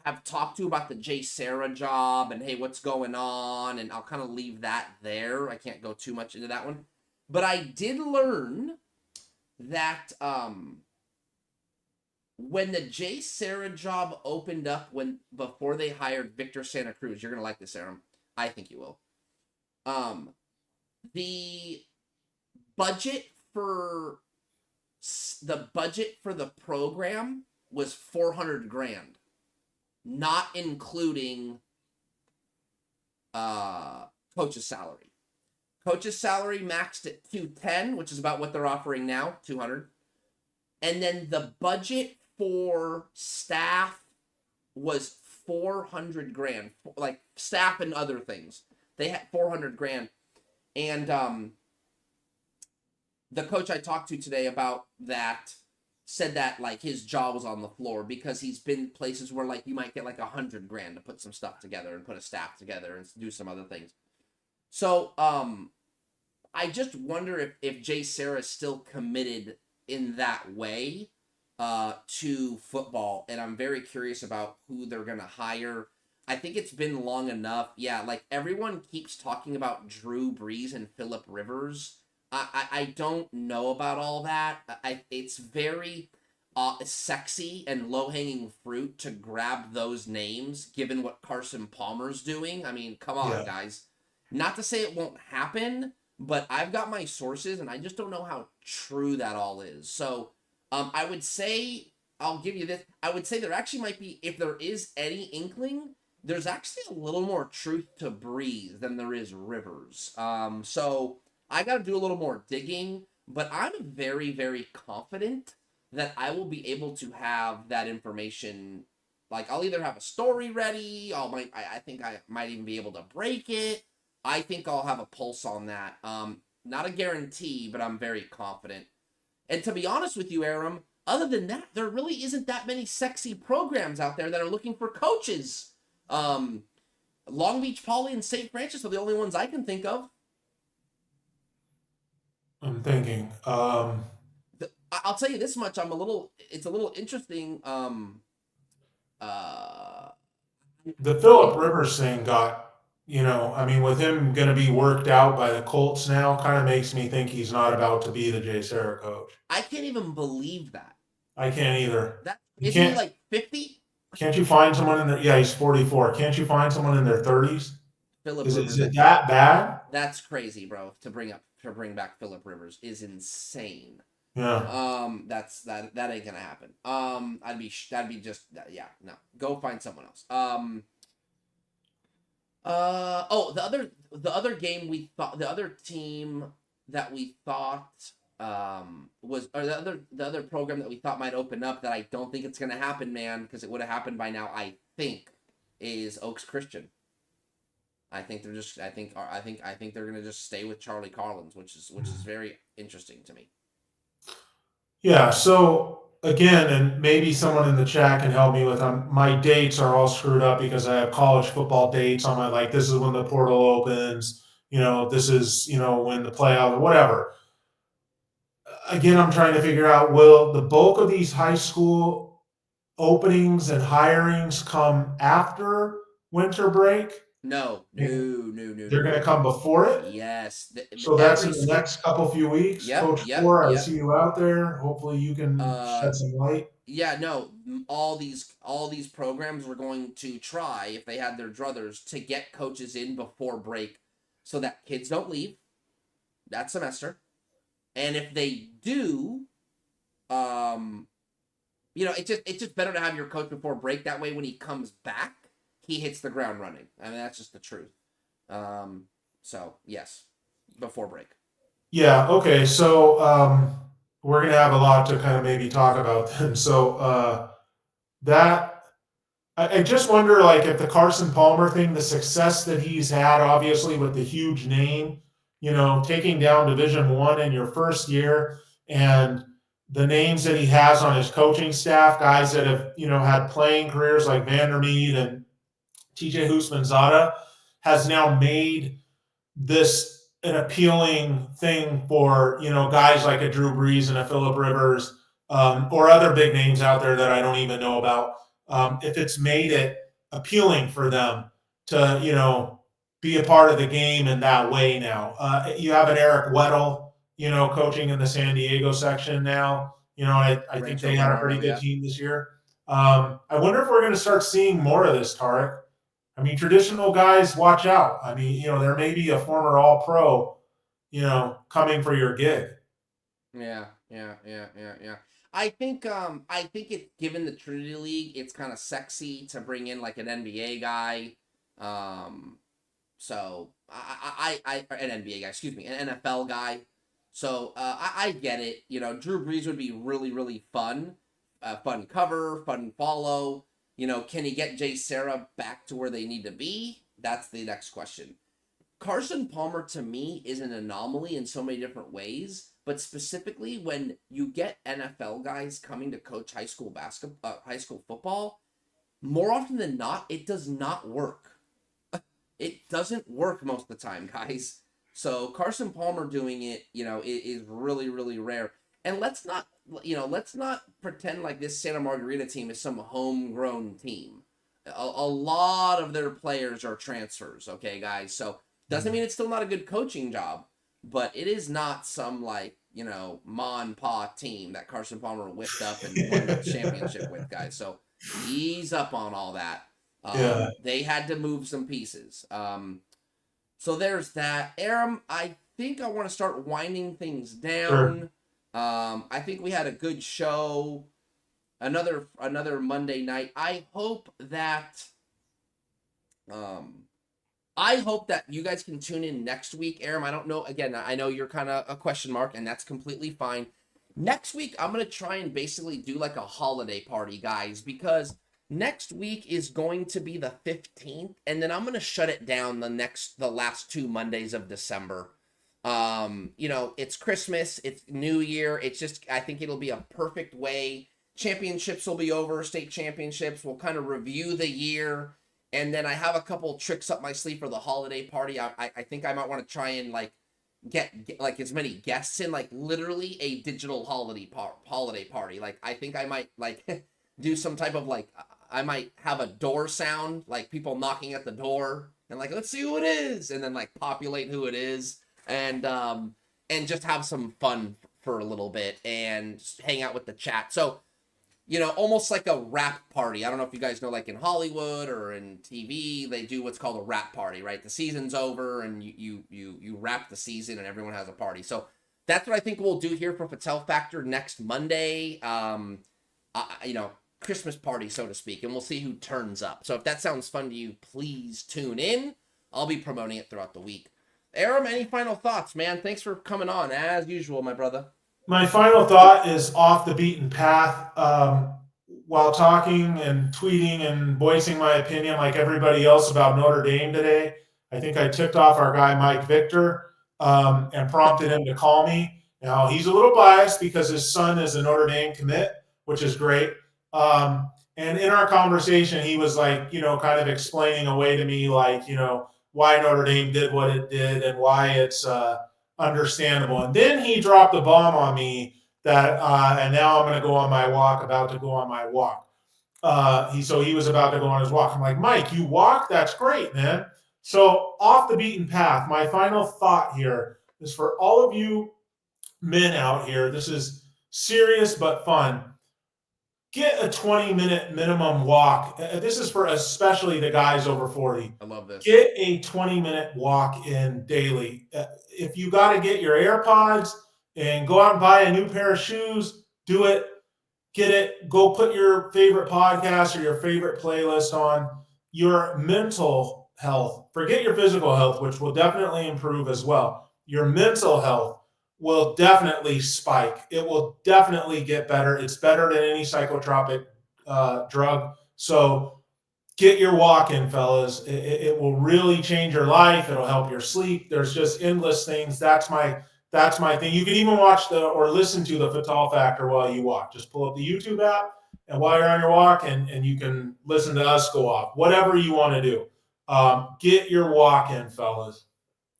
have talked to about the Jay Sarah job and hey, what's going on, and I'll kind of leave that there. I can't go too much into that one. But I did learn that when the Jay Sarah job opened up before they hired Victor Santa Cruz, you're gonna like this, Aram. I think you will. The budget for the program was $400,000. Not including coach's salary. Coach's salary maxed at $210,000, which is about what they're offering now, $200,000. And then the budget for staff was $400,000, like staff and other things. They had $400,000, and the coach I talked to today about that said that like his jaw was on the floor because he's been places where like you might get like $100,000 to put some stuff together and put a staff together and do some other things. So I just wonder if Jay Sarah is still committed in that way to football, and I'm very curious about who they're gonna hire. I think it's been long enough. Yeah, like everyone keeps talking about Drew Brees and Phillip Rivers. I don't know about all that. It's very sexy and low-hanging fruit to grab those names, given what Carson Palmer's doing. I mean, come on, guys. Not to say it won't happen, but I've got my sources, and I just don't know how true that all is. So I would say, I'll give you this. I would say there actually might be, if there is any inkling, there's actually a little more truth to Breeze than there is Rivers. So I got to do a little more digging, but I'm very, very confident that I will be able to have that information. Like, I'll either have a story ready, I think I might even be able to break it. I think I'll have a pulse on that. Not a guarantee, but I'm very confident. And to be honest with you, Aram, other than that, there really isn't that many sexy programs out there that are looking for coaches. Long Beach Poly and St. Francis are the only ones I can think of. I'm thinking. I'll tell you this much. It's a little interesting. The Phillip Rivers thing got, I mean, with him going to be worked out by the Colts now, kind of makes me think he's not about to be the Jay Sarah coach. I can't even believe that. I can't either. Isn't he like 50? Can't you find someone in there? Yeah, he's 44. Can't you find someone in their 30s? Is it that bad? That's crazy, bro. To bring back Phillip Rivers is insane. Yeah. That ain't gonna happen. That'd be just yeah, no. Go find someone else. The other game we thought, the other team that we thought was, or the other program that we thought might open up that I don't think it's gonna happen, man, because it would have happened by now, I think, is Oaks Christian. I think they're gonna just stay with Charlie Collins, which is very interesting to me. Yeah, so again, and maybe someone in the chat can help me with my dates are all screwed up because I have college football dates on my, like, this is when the portal opens, this is, when the playoff, whatever. Again, I'm trying to figure out, will the bulk of these high school openings and hirings come after winter break? No, no, no, no, They're no, going to no. come before it? Yes. So that's in the next couple few weeks. Yep, Coach yep, Four, I yep. see you out there. Hopefully you can shed some light. Yeah, no, all these programs were going to try, if they had their druthers, to get coaches in before break so that kids don't leave that semester. And if they do, it's just better to have your coach before break. That way when he comes back, he hits the ground running. I mean, that's just the truth. So yes, before break. Yeah, okay. So we're gonna have a lot to kind of maybe talk about then. So that I just wonder, like, if the Carson Palmer thing, the success that he's had, obviously with the huge name, taking down Division I in your first year, and the names that he has on his coaching staff, guys that have had playing careers like Vandermeed and TJ Husmanzada, has now made this an appealing thing for guys like a Drew Brees and a Phillip Rivers, or other big names out there that I don't even know about. If it's made it appealing for them to be a part of the game in that way now. You have an Eric Weddle, coaching in the San Diego section now. I think they had a pretty good team this year. I wonder if we're going to start seeing more of this, Tarek. I mean, traditional guys, watch out. I mean, there may be a former All-Pro, coming for your gig. Yeah. I think it, given the Trinity League, it's kind of sexy to bring in like an NBA guy. So I an NBA guy, excuse me, an NFL guy. So I get it. Drew Brees would be really, really fun. Fun cover, fun follow. Can he get Jay Sarah back to where they need to be? That's the next question. Carson Palmer, to me, is an anomaly in so many different ways, but specifically when you get NFL guys coming to coach high school football, more often than not, it does not work. It doesn't work most of the time, guys. So Carson Palmer doing it, is really, really rare. And let's not pretend like this Santa Margarita team is some homegrown team. A lot of their players are transfers, okay, guys? So doesn't mean it's still not a good coaching job, but it is not some, like, ma and pa team that Carson Palmer whipped up and won the championship with, guys. So ease up on all that. Yeah. They had to move some pieces. So there's that. Aram, I think I want to start winding things down. Sure. I think we had a good show. Another Monday night. I hope that you guys can tune in next week, Aram. I don't know. Again, I know you're kind of a question mark, and that's completely fine. Next week, I'm going to try and basically do like a holiday party, guys, because next week is going to be the 15th, and then I'm going to shut it down the last 2 Mondays of December. It's Christmas, it's New Year. It's just, I think it'll be a perfect way. Championships will be over, state championships. We'll kind of review the year. And then I have a couple tricks up my sleeve for the holiday party. I think I might want to try and like get like as many guests in, like literally a digital holiday party. Like I think I might like do some type of like, I might have a door sound, like people knocking at the door and like, let's see who it is. And then like populate who it is. And just have some fun for a little bit and just hang out with the chat. So, almost like a wrap party. I don't know if you guys know, like in Hollywood or in TV, they do what's called a wrap party, right? The season's over and you wrap the season and everyone has a party. So that's what I think we'll do here for Fattal Factor next Monday. Christmas party, so to speak, and we'll see who turns up. So if that sounds fun to you, please tune in. I'll be promoting it throughout the week. Aram, any final thoughts, man? Thanks for coming on, as usual, my brother. My final thought is off the beaten path. While talking and tweeting and voicing my opinion like everybody else about Notre Dame today, I think I ticked off our guy Mike Victor and prompted him to call me. Now, he's a little biased because his son is a Notre Dame commit, which is great. And in our conversation, he was like, kind of explaining away to me, like, why Notre Dame did what it did and why it's understandable. And then he dropped a bomb on me that, and now I'm going to go on my walk, about to go on my walk. He was about to go on his walk. I'm like, Mike, you walk? That's great, man. So off the beaten path, my final thought here is for all of you men out here. This is serious but fun. Get a 20-minute minimum walk. This is for especially the guys over 40. I love this. Get a 20-minute walk in daily. If you got to get your AirPods and go out and buy a new pair of shoes, do it. Get it. Go put your favorite podcast or your favorite playlist on. Your mental health, forget your physical health, which will definitely improve as well. Your mental health will definitely spike. It will definitely get better. It's better than any psychotropic drug. So get your walk in, fellas. It will really change your life. It'll help your sleep. There's just endless things. That's my thing. You can even watch or listen to the Fattal Factor while you walk. Just pull up the YouTube app, and while you're on your walk, and you can listen to us go off. Whatever you want to do. Get your walk in, fellas.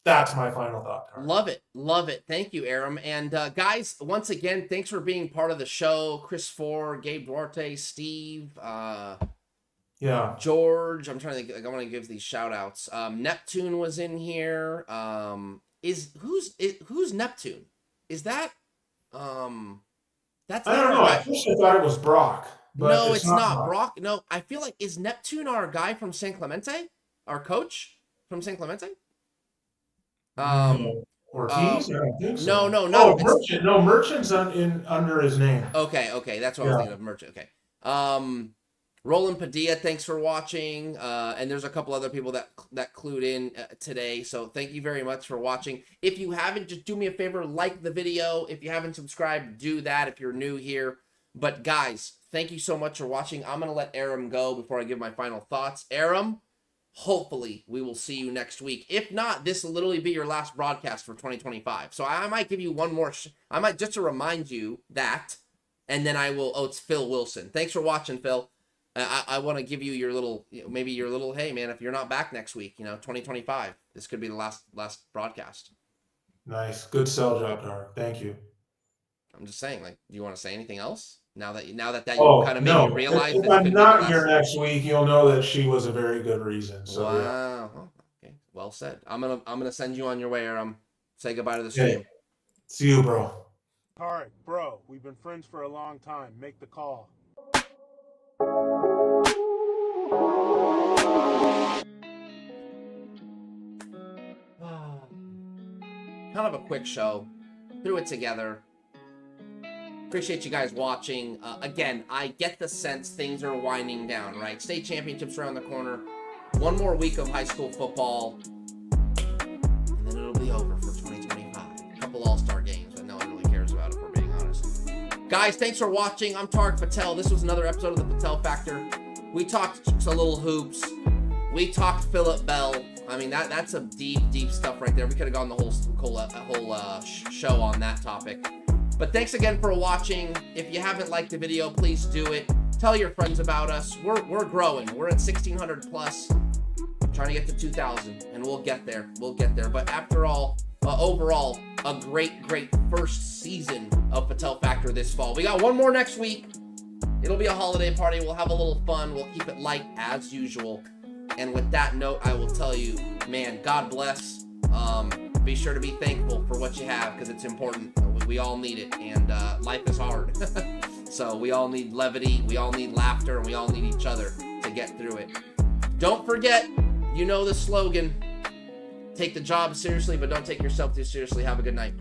That's my final thought. Love it. Love it. Thank you, Aram. And guys, once again, thanks for being part of the show. Chris Four, Gabe Duarte, Steve, George. I'm trying to think. I want to give these shout outs. Neptune was in here. Who's Neptune? Is that that's I don't know. At first I thought it was Brock. But no, it's not Brock. No, I feel like, is Neptune our guy from San Clemente? Our coach from San Clemente? Ortiz? I don't think so. No. Merchant. No, Merchant's under his name. Okay. That's what I was thinking of. Merchant. Okay. Roland Padilla, thanks for watching. And there's a couple other people that clued in today. So thank you very much for watching. If you haven't, just do me a favor, like the video. If you haven't subscribed, do that if you're new here. But guys, thank you so much for watching. I'm going to let Aram go before I give my final thoughts. Aram, hopefully we will see you next week. If not, this will literally be your last broadcast for 2025. So I might give you one more. I might just to remind you that, and then I will. Oh, it's Phil Wilson. Thanks for watching, Phil. I want to give you your little, maybe your little, hey man, if you're not back next week, 2025, this could be the last broadcast. Nice, good sell job, Tarek. Thank you. I'm just saying, like, do you want to say anything else? Now that you kind of made me realize. If I'm not here next week, you'll know that she was a very good reason. So, wow. Yeah. Oh, okay. Well said. I'm gonna send you on your way, Aram. Say goodbye to the stream. See you, bro. Tarek, bro, we've been friends for a long time. Make the call. Kind of a quick show. Threw it together. Appreciate you guys watching. Again, I get the sense things are winding down, right? State championships around the corner. One more week of high school football, and then it'll be over for 2025. A couple all-star games that no one really cares about, if we're being honest. Guys, thanks for watching. I'm Tarek Fattal. This was another episode of the Fattal Factor. We talked a little hoops. We talked Phillip Bell. I mean, that's some deep stuff right there. We could have gone the whole show on that topic. But thanks again for watching. If you haven't liked the video, please do it. Tell your friends about us. We're growing. We're at 1,600 plus. Trying to get to 2,000, and we'll get there. But after all, overall, a great first season of Fattal Factor this fall. We got one more next week. It'll be a holiday party. We'll have a little fun. We'll keep it light as usual. And with that note, I will tell you, man, God bless. Be sure to be thankful for what you have, because it's important. We all need it, and life is hard. So we all need levity, we all need laughter, and we all need each other to get through it. Don't forget, you know the slogan, take the job seriously, but don't take yourself too seriously. Have a good night.